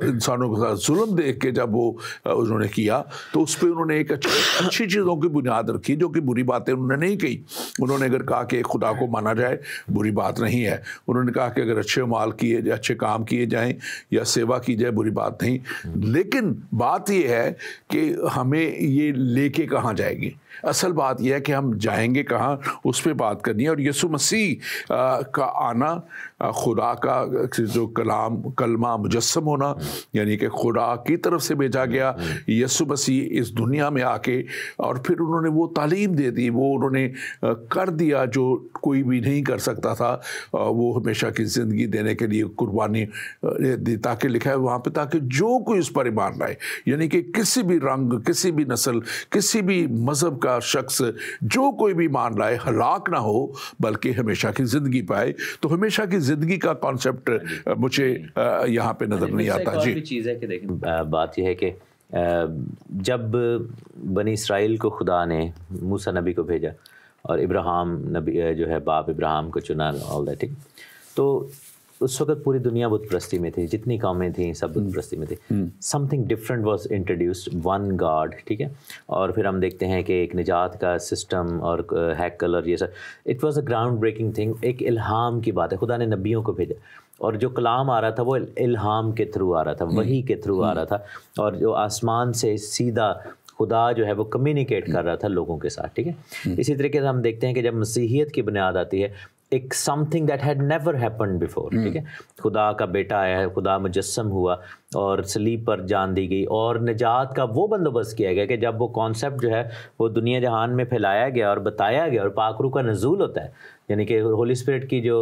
[SPEAKER 1] انسانوں کے ساتھ ظلم دیکھ کے جب وہ انہوں نے کیا, تو اس پہ انہوں نے ایک اچھی چیزوں کی بنیاد رکھی, جو کہ بری باتیں انہوں نے نہیں کہی. انہوں نے اگر کہا کہ خدا کو مانا جائے, بری بات نہیں ہے. انہوں نے کہا کہ اگر اچھے مال کیے, اچھے کام کیے جائیں یا سیوا کی جائے, بری بات نہیں. لیکن بات یہ ہے کہ ہمیں یہ لے کے کہاں جائے گی. اصل بات یہ ہے کہ ہم جائیں گے کہاں, اس پہ بات کرنی ہے. اور یسوع مسیح کا آنا, خدا کا جو کلام کلمہ مجسم ہونا، یعنی کہ خدا کی طرف سے بھیجا گیا یسوع مسیح اس دنیا میں آ کے، اور پھر انہوں نے وہ تعلیم دے دی، وہ انہوں نے کر دیا جو کوئی بھی نہیں کر سکتا تھا، وہ ہمیشہ کی زندگی دینے کے لیے قربانی دی، تاکہ لکھا ہے وہاں پہ تاکہ جو کوئی اس پر ایمان لائے، یعنی کہ کسی بھی رنگ، کسی بھی نسل، کسی بھی مذہب کا شخص جو کوئی بھی مان لائے ہلاک نہ ہو بلکہ ہمیشہ کی زندگی پائے۔ تو ہمیشہ کی زندگی کا کانسیپٹ مجھے یہاں پہ نظر نہیں آتا۔ جی
[SPEAKER 2] چیز ہے کہ دیکھیں بات یہ ہے کہ جب بنی اسرائیل کو خدا نے موسیٰ نبی کو بھیجا اور ابراہیم نبی جو ہے باپ ابراہیم کو چنا، آل دیٹ، تو اس وقت پوری دنیا بت پرستی میں تھی، جتنی قومیں تھیں سب بت پرستی میں تھی۔ Some thing different was introduced, one God, ٹھیک ہے، اور پھر ہم دیکھتے ہیں کہ ایک نجات کا سسٹم اور ہیکل اور یہ سب، it was a ground breaking thing, ایک الہام کی بات ہے۔ خدا نے نبیوں کو بھیجا اور جو کلام آ رہا تھا وہ الہام کے تھرو آ رہا تھا، وحی کے تھرو آ رہا تھا، اور جو آسمان سے سیدھا خدا جو ہے وہ کمیونیکیٹ کر رہا تھا لوگوں کے ساتھ، ٹھیک ہے۔ اسی طریقے سے ہم دیکھتے ہیں کہ جب مسیحیت کی بنیاد آتی ہے، ایک some thing that had never happened before, ٹھیک ہے، خدا کا بیٹا آیا ہے، خدا مجسم ہوا اور صلیب پر جان دی گئی، اور نجات کا وہ بندوبست کیا گیا کہ جب وہ کانسیپٹ جو ہے وہ دنیا جہان میں پھیلایا گیا اور بتایا گیا، اور پاک روح کا نزول ہوتا ہے، یعنی کہ ہولی اسپرٹ کی جو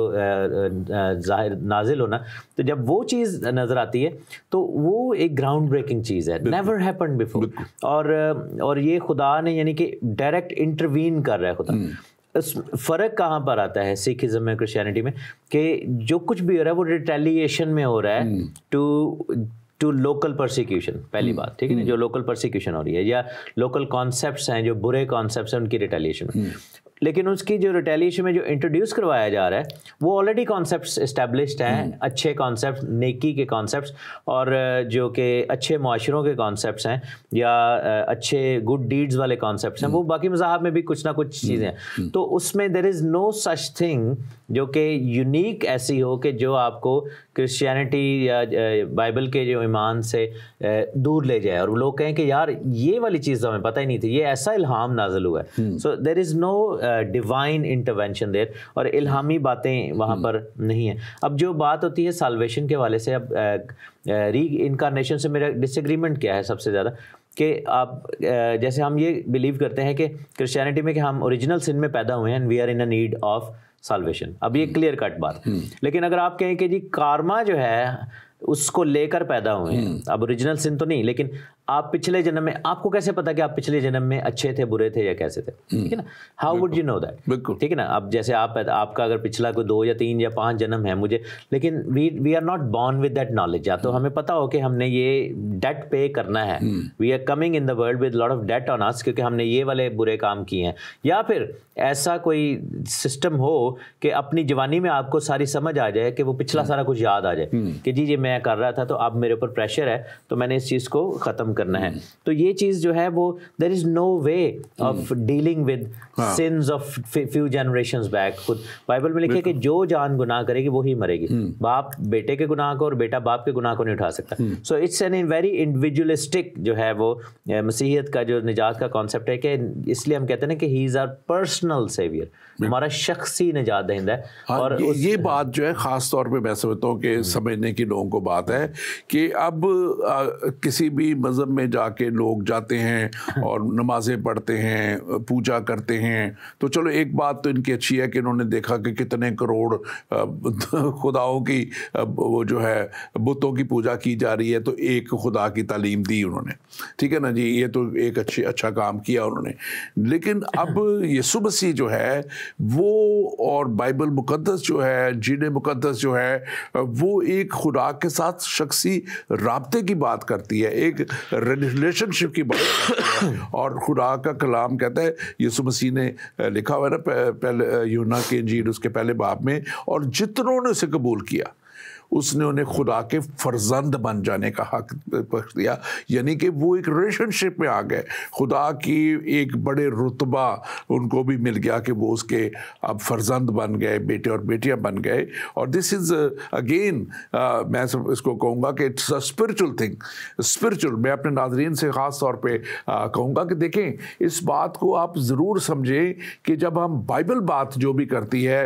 [SPEAKER 2] ظاہر نازل ہونا، تو جب وہ چیز نظر آتی ہے تو وہ ایک گراؤنڈ بریکنگ چیز ہے، نیور ہیپنڈ بیفور، اور یہ خدا نے یعنی کہ ڈائریکٹ انٹروین کر رہا ہے خدا۔ اس فرق کہاں پر آتا ہے سکھ ازم میں، کرسچینٹی میں، کہ جو کچھ بھی ہو رہا ہے وہ ریٹیلیشن میں ہو رہا ہے ٹو لوکل پرسیکیوشن، پہلی بات، ٹھیک ہے نا، جو لوکل پرسیکیوشن ہو رہی ہے یا لوکل کانسیپٹس ہیں جو برے کانسیپٹس ہیں ان کی ریٹیلیشن میں، لیکن اس کی جو ریٹیلیشن میں جو انٹروڈیوس کروایا جا رہا ہے وہ آلریڈی کانسیپٹس اسٹیبلشڈ ہیں، اچھے کانسیپٹس، نیکی کے کانسیپٹس، اور جو کہ اچھے معاشروں کے کانسیپٹس ہیں یا اچھے گڈ ڈیڈز والے کانسیپٹس ہیں، وہ باقی مذاہب میں بھی کچھ نہ کچھ چیزیں ہیں، تو اس میں دیر از نو سچ تھنگ جو کہ یونیک ایسی ہو کہ جو آپ کو کرسچینٹی یا بائبل کے جو ایمان سے دور لے جائے اور لوگ کہیں کہ یار یہ والی چیز تو ہمیں پتہ ہی نہیں تھی، یہ ایسا الہام نازل ہوا ہے۔ سو دیر از نو ڈیوائن انٹرونشن دیر، اور الہامی باتیں وہاں پر نہیں ہیں۔ اب جو بات ہوتی ہے سالویشن کے حوالے سے، اب ری انکارنیشن سے میرا ڈس ایگریمنٹ کیا ہے سب سے زیادہ، کہ آپ جیسے ہم یہ بلیو کرتے ہیں کہ کرسچینٹی میں کہ ہم اوریجنل سن میں پیدا ہوئے ہیں، we are in a need of salvation, اب یہ کلیئر کٹ بات، لیکن اگر آپ کہیں کہ جی کارما جو ہے اس کو لے کر پیدا ہوئے ہیں، اب اوریجنل سن تو نہیں، لیکن آپ پچھلے جنم میں، آپ کو کیسے پتا کہ آپ پچھلے جنم میں اچھے تھے، برے تھے یا کیسے تھے، ٹھیک ہے نا، how would you know that, ٹھیک ہے نا۔ اب جیسے آپ کا اگر پچھلا کوئی 2 یا 3 یا 5 جنم ہے مجھے، لیکن we are not born with that knowledge, یا تو ہمیں پتا ہو کہ ہم نے یہ ڈیٹ پے کرنا ہے، we are coming in the world with lot of debt on us, کیونکہ ہم نے یہ والے برے کام کیے ہیں، یا پھر ایسا کوئی سسٹم ہو کہ اپنی جوانی میں آپ کو ساری سمجھ آ جائے کہ وہ پچھلا سارا کچھ یاد آ جائے کہ جی میں کر رہا تھا تو اب میرے اوپر پریشر ہے تو میں نے اس چیز کو ختم کرنا ہے۔ تو یہ چیز جو ہے وہ there is no way of dealing with sins of few generations back. خود بائبل میں لکھے کہ جو جان گناہ کرے گی وہی مرے گی، باپ بیٹے کے گناہ کو اور بیٹا باپ کے گناہ کو نہیں اٹھا سکتا۔ So it's an very individualistic جو ہے وہ مسیحیت کا جو نجات کا کانسیپٹ ہے، کہ اس لیے ہم کہتے ہیں کہ ہی از آر پرسنل سیویئر، ہمارا شخصی نجات دہندہ ہے۔ اور یہ
[SPEAKER 1] بات جو ہے خاص طور پہ میں سمجھتا ہوں کہ سمجھنے کی لوگوں کو بات ہے کہ اب کسی بھی مذہب میں جا کے لوگ جاتے ہیں اور نمازیں پڑھتے ہیں، پوجا کرتے ہیں، تو چلو ایک بات تو ان کی اچھی ہے کہ انہوں نے دیکھا کہ کتنے کروڑ خداؤں کی وہ جو ہے بتوں کی پوجا کی جا رہی ہے، تو ایک خدا کی تعلیم دی انہوں نے، ٹھیک ہے نا جی، یہ تو ایک اچھا کام کیا انہوں نے۔ لیکن اب یسوع مسیح جو ہے وہ اور بائبل مقدس جو ہے، جین مقدس جو ہے، وہ ایک خدا کے ساتھ شخصی رابطے کی بات کرتی ہے، ایک ریلیشن شپ کی بات کرتی ہے، اور خدا کا کلام کہتا ہے، یسوع مسیح نے لکھا ہوا ہے نا پہلے یوحنا کی انجیل اس کے پہلے باب میں، اور جتنوں نے اسے قبول کیا اس نے انہیں خدا کے فرزند بن جانے کا حق بخش دیا، یعنی کہ وہ ایک ریلیشن شپ میں آ گئے، خدا کی ایک بڑے رتبہ ان کو بھی مل گیا کہ وہ اس کے اب فرزند بن گئے، بیٹے اور بیٹیاں بن گئے۔ اور دس از اگین میں اس کو کہوں گا کہ it's a spiritual thing, spiritual. میں اپنے ناظرین سے خاص طور پہ کہوں گا کہ دیکھیں اس بات کو آپ ضرور سمجھیں کہ جب ہم بائبل بات جو بھی کرتی ہے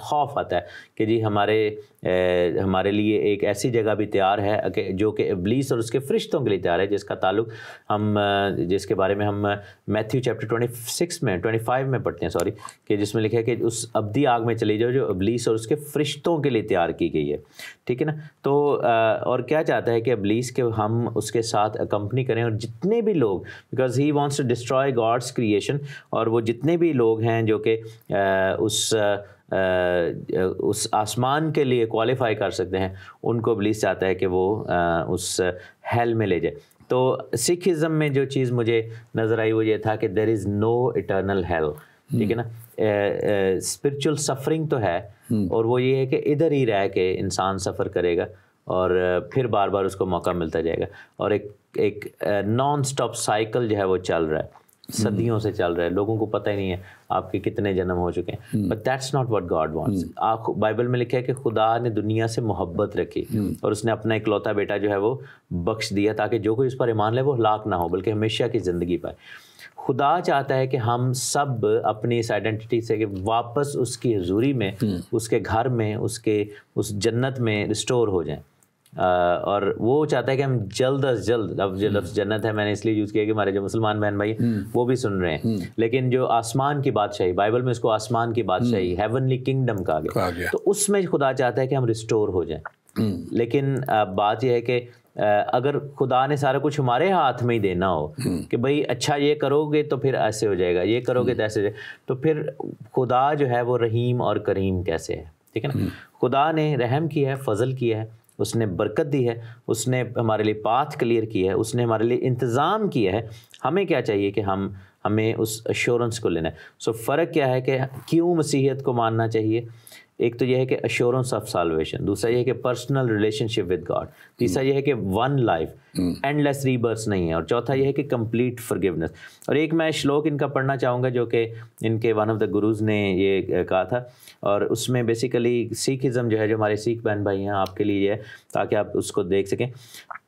[SPEAKER 2] خوف آتا ہے کہ جی ہمارے لیے ایک ایسی جگہ بھی تیار ہے کہ جو کہ ابلیس اور اس کے فرشتوں کے لیے تیار ہے، جس کا تعلق جس کے بارے میں ہم میتھیو چیپٹر 25 میں پڑھتے ہیں کہ جس میں لکھا ہے کہ اس ابدی آگ میں چلی جاؤ جو ابلیس اور اس کے فرشتوں کے لیے تیار کی گئی ہے، ٹھیک ہے نا۔ تو اور کیا چاہتا ہے کہ ابلیس کے ہم اس کے ساتھ اکمپنی کریں، اور جتنے بھی لوگ، because he wants to destroy God's creation, اور وہ جتنے بھی لوگ ہیں جو کہ اس آسمان کے لیے کوالیفائی کر سکتے ہیں، ان کو ابلیس چاہتا ہے کہ وہ اس ہیل میں لے جائے۔ تو سکھ ازم میں جو چیز مجھے نظر آئی وہ یہ تھا کہ there is know eternal heel, ٹھیک ہے نا۔ اسپرچل سفرنگ تو ہے، اور وہ یہ ہے کہ ادھر ہی رہ کے انسان سفر کرے گا اور پھر بار بار اس کو موقع ملتا جائے گا، اور ایک نان سٹاپ سائیکل جو ہے وہ چل رہا ہے، صدیوں سے چل رہا ہے، لوگوں کو پتہ ہی نہیں ہے آپ کے کتنے جنم ہو چکے ہیں، but that's not what God wants. Bible میں لکھا ہے کہ خدا نے دنیا سے محبت رکھی اور اس نے اپنا اکلوتا بیٹا جو ہے وہ بخش دیا تاکہ جو کوئی اس پر ایمان لے وہ ہلاک نہ ہو بلکہ ہمیشہ کی زندگی پائے۔ خدا چاہتا ہے کہ ہم سب اپنی اس آئیڈینٹی سے کہ واپس اس کی حضوری میں، اس کے گھر میں، اس جنت میں ریسٹور ہو جائیں، اور وہ چاہتا ہے کہ ہم جلد از جلد، اب جو لفظ جنت ہے میں نے اس لیے یوز کیا کہ ہمارے جو مسلمان بہن بھائی وہ بھی سن رہے ہیں، لیکن جو آسمان کی بادشاہی، بائبل میں اس کو آسمان کی بادشاہی، ہیونلی کنگڈم کہا گیا، تو اس میں خدا چاہتا ہے کہ ہم ریسٹور ہو جائیں۔ لیکن بات یہ ہے کہ اگر خدا نے سارا کچھ ہمارے ہاتھ میں ہی دینا ہو کہ بھئی اچھا یہ کرو گے تو پھر ایسے ہو جائے گا، یہ کرو گے تو ایسے ہو جائے گا، تو پھر خدا جو ہے وہ رحیم اور کریم کیسے ہے، ٹھیک ہے نا۔ خدا نے رحم کیا ہے، فضل کیا ہے، اس نے برکت دی ہے، اس نے ہمارے لیے پاتھ کلیئر کیا ہے، اس نے ہمارے لیے انتظام کیا ہے۔ ہمیں کیا چاہیے کہ ہمیں اس ایشورنس کو لینا ہے۔ سو فرق کیا ہے کہ کیوں مسیحیت کو ماننا چاہیے؟ ایک تو یہ ہے کہ ایشورنس آف سالویشن، دوسرا یہ ہے کہ personal relation ship with God, تیسرا یہ ہے کہ one life, and less rebirth نہیں ہے، اور چوتھا یہ ہے کہ کمپلیٹ فرگیونیس۔ اور ایک میں شلوک ان کا پڑھنا چاہوں گا جو کہ ان کے ون آف دا گروز نے یہ کہا تھا، اور اس میں بیسیکلی سکھ ازم جو ہے، جو ہمارے سکھ بہن بھائی ہیں، آپ کے لیے یہ ہے تاکہ آپ اس کو دیکھ سکیں۔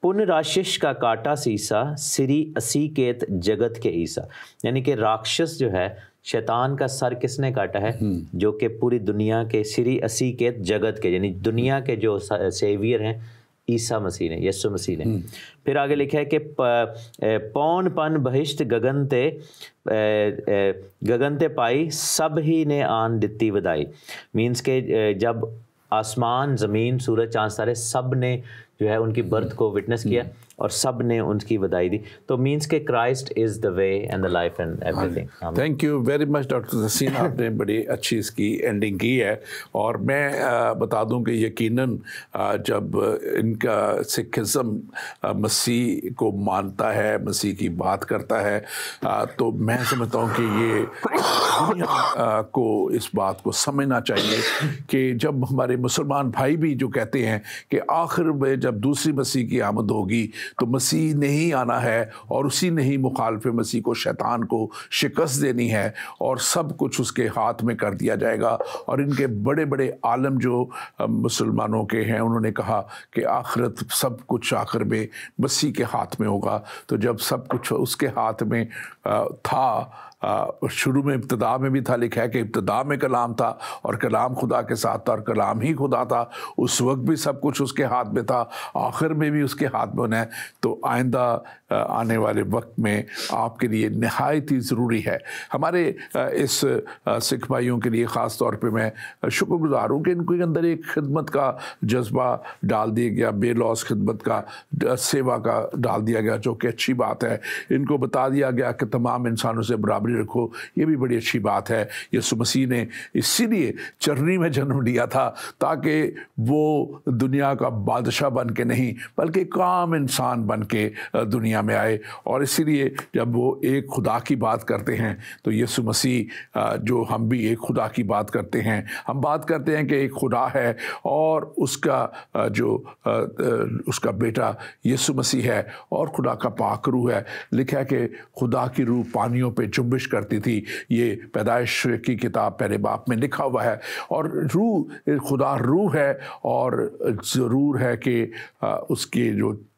[SPEAKER 2] پن راشش کا کاٹا سیسا، سری اسی کیت جگت کے عیسیٰ، یعنی کہ راکشس جو ہے، شیطان کا سر کس نے کاٹا ہے؟ جو کہ پوری دنیا کے سری اسی کے جگت کے، یعنی دنیا کے جو سیویئر ہیں، عیسیٰ مسیح نے، یسوع مسیح نے۔ پھر آگے لکھا ہے کہ پون پن بہشت گگنتے پائی سب ہی نے آن دتی ودائی، مینس کہ جب آسمان، زمین، سورج، چاند، ستارے سب نے جو ہے ان کی برتھ کو وٹنس کیا اور سب نے ان کی ودائی دی، تو مینس کہ Christ is the way and the life and every thing.
[SPEAKER 1] Thank you very much doctor Tehseen, آپ نے بڑی اچھی اس کی اینڈنگ کی ہے، اور میں بتا دوں کہ یقیناً جب ان کا سکھ ازم مسیح کو مانتا ہے، مسیح کی بات کرتا ہے، تو میں سمجھتا ہوں کہ یہ دنیا کو اس بات کو سمجھنا چاہیے کہ جب ہمارے مسلمان بھائی بھی جو کہتے ہیں کہ آخر میں جب دوسری مسیح کی آمد ہوگی تو مسیح نے ہی آنا ہے اور اسی نے ہی مخالف مسیح کو، شیطان کو شکست دینی ہے اور سب کچھ اس کے ہاتھ میں کر دیا جائے گا۔ اور ان کے بڑے بڑے عالم جو مسلمانوں کے ہیں، انہوں نے کہا کہ آخرت سب کچھ آخر میں مسیح کے ہاتھ میں ہوگا۔ تو جب سب کچھ اس کے ہاتھ میں تھا، شروع میں ابتدا میں بھی تھا، لکھا ہے کہ ابتدا میں کلام تھا اور کلام خدا کے ساتھ تھا اور کلام ہی خدا تھا، اس وقت بھی سب کچھ اس کے ہاتھ میں تھا، آخر میں بھی اس کے ہاتھ میں ہونا ہے۔ تو آئندہ آنے والے وقت میں آپ کے لیے نہایت ہی ضروری ہے۔ ہمارے اس سکھ بھائیوں کے لیے خاص طور پہ میں شکر گزار ہوں کہ ان کے اندر ایک خدمت کا جذبہ ڈال دیا گیا، بے لوث خدمت کا، سیوا کا ڈال دیا گیا، جو کہ اچھی بات ہے۔ ان کو بتا دیا گیا کہ تمام انسانوں سے برابری رکھو، یہ بھی بڑی اچھی بات ہے۔ یسوع مسیح نے اسی لیے چرنی میں جنم لیا تھا تاکہ وہ دنیا کا بادشاہ بن کے نہیں بلکہ ایک عام انسان بن کے دنیا میں آئے، اور اسی لیے جب وہ ایک خدا کی بات کرتے ہیں تو یسوع مسیح جو ہم بھی ایک خدا کی بات کرتے ہیں، ہم بات کرتے ہیں کہ ایک خدا ہے اور اس کا جو اس کا بیٹا یسوع مسیح ہے اور خدا کا پاک روح ہے۔ لکھا ہے کہ خدا کی روح پانیوں پہ جنبش کرتی تھی، یہ پیدائش کی کتاب پہلے باب میں لکھا ہوا ہے۔ اور روح، خدا روح ہے، اور ضرور ہے کہ اس کے جو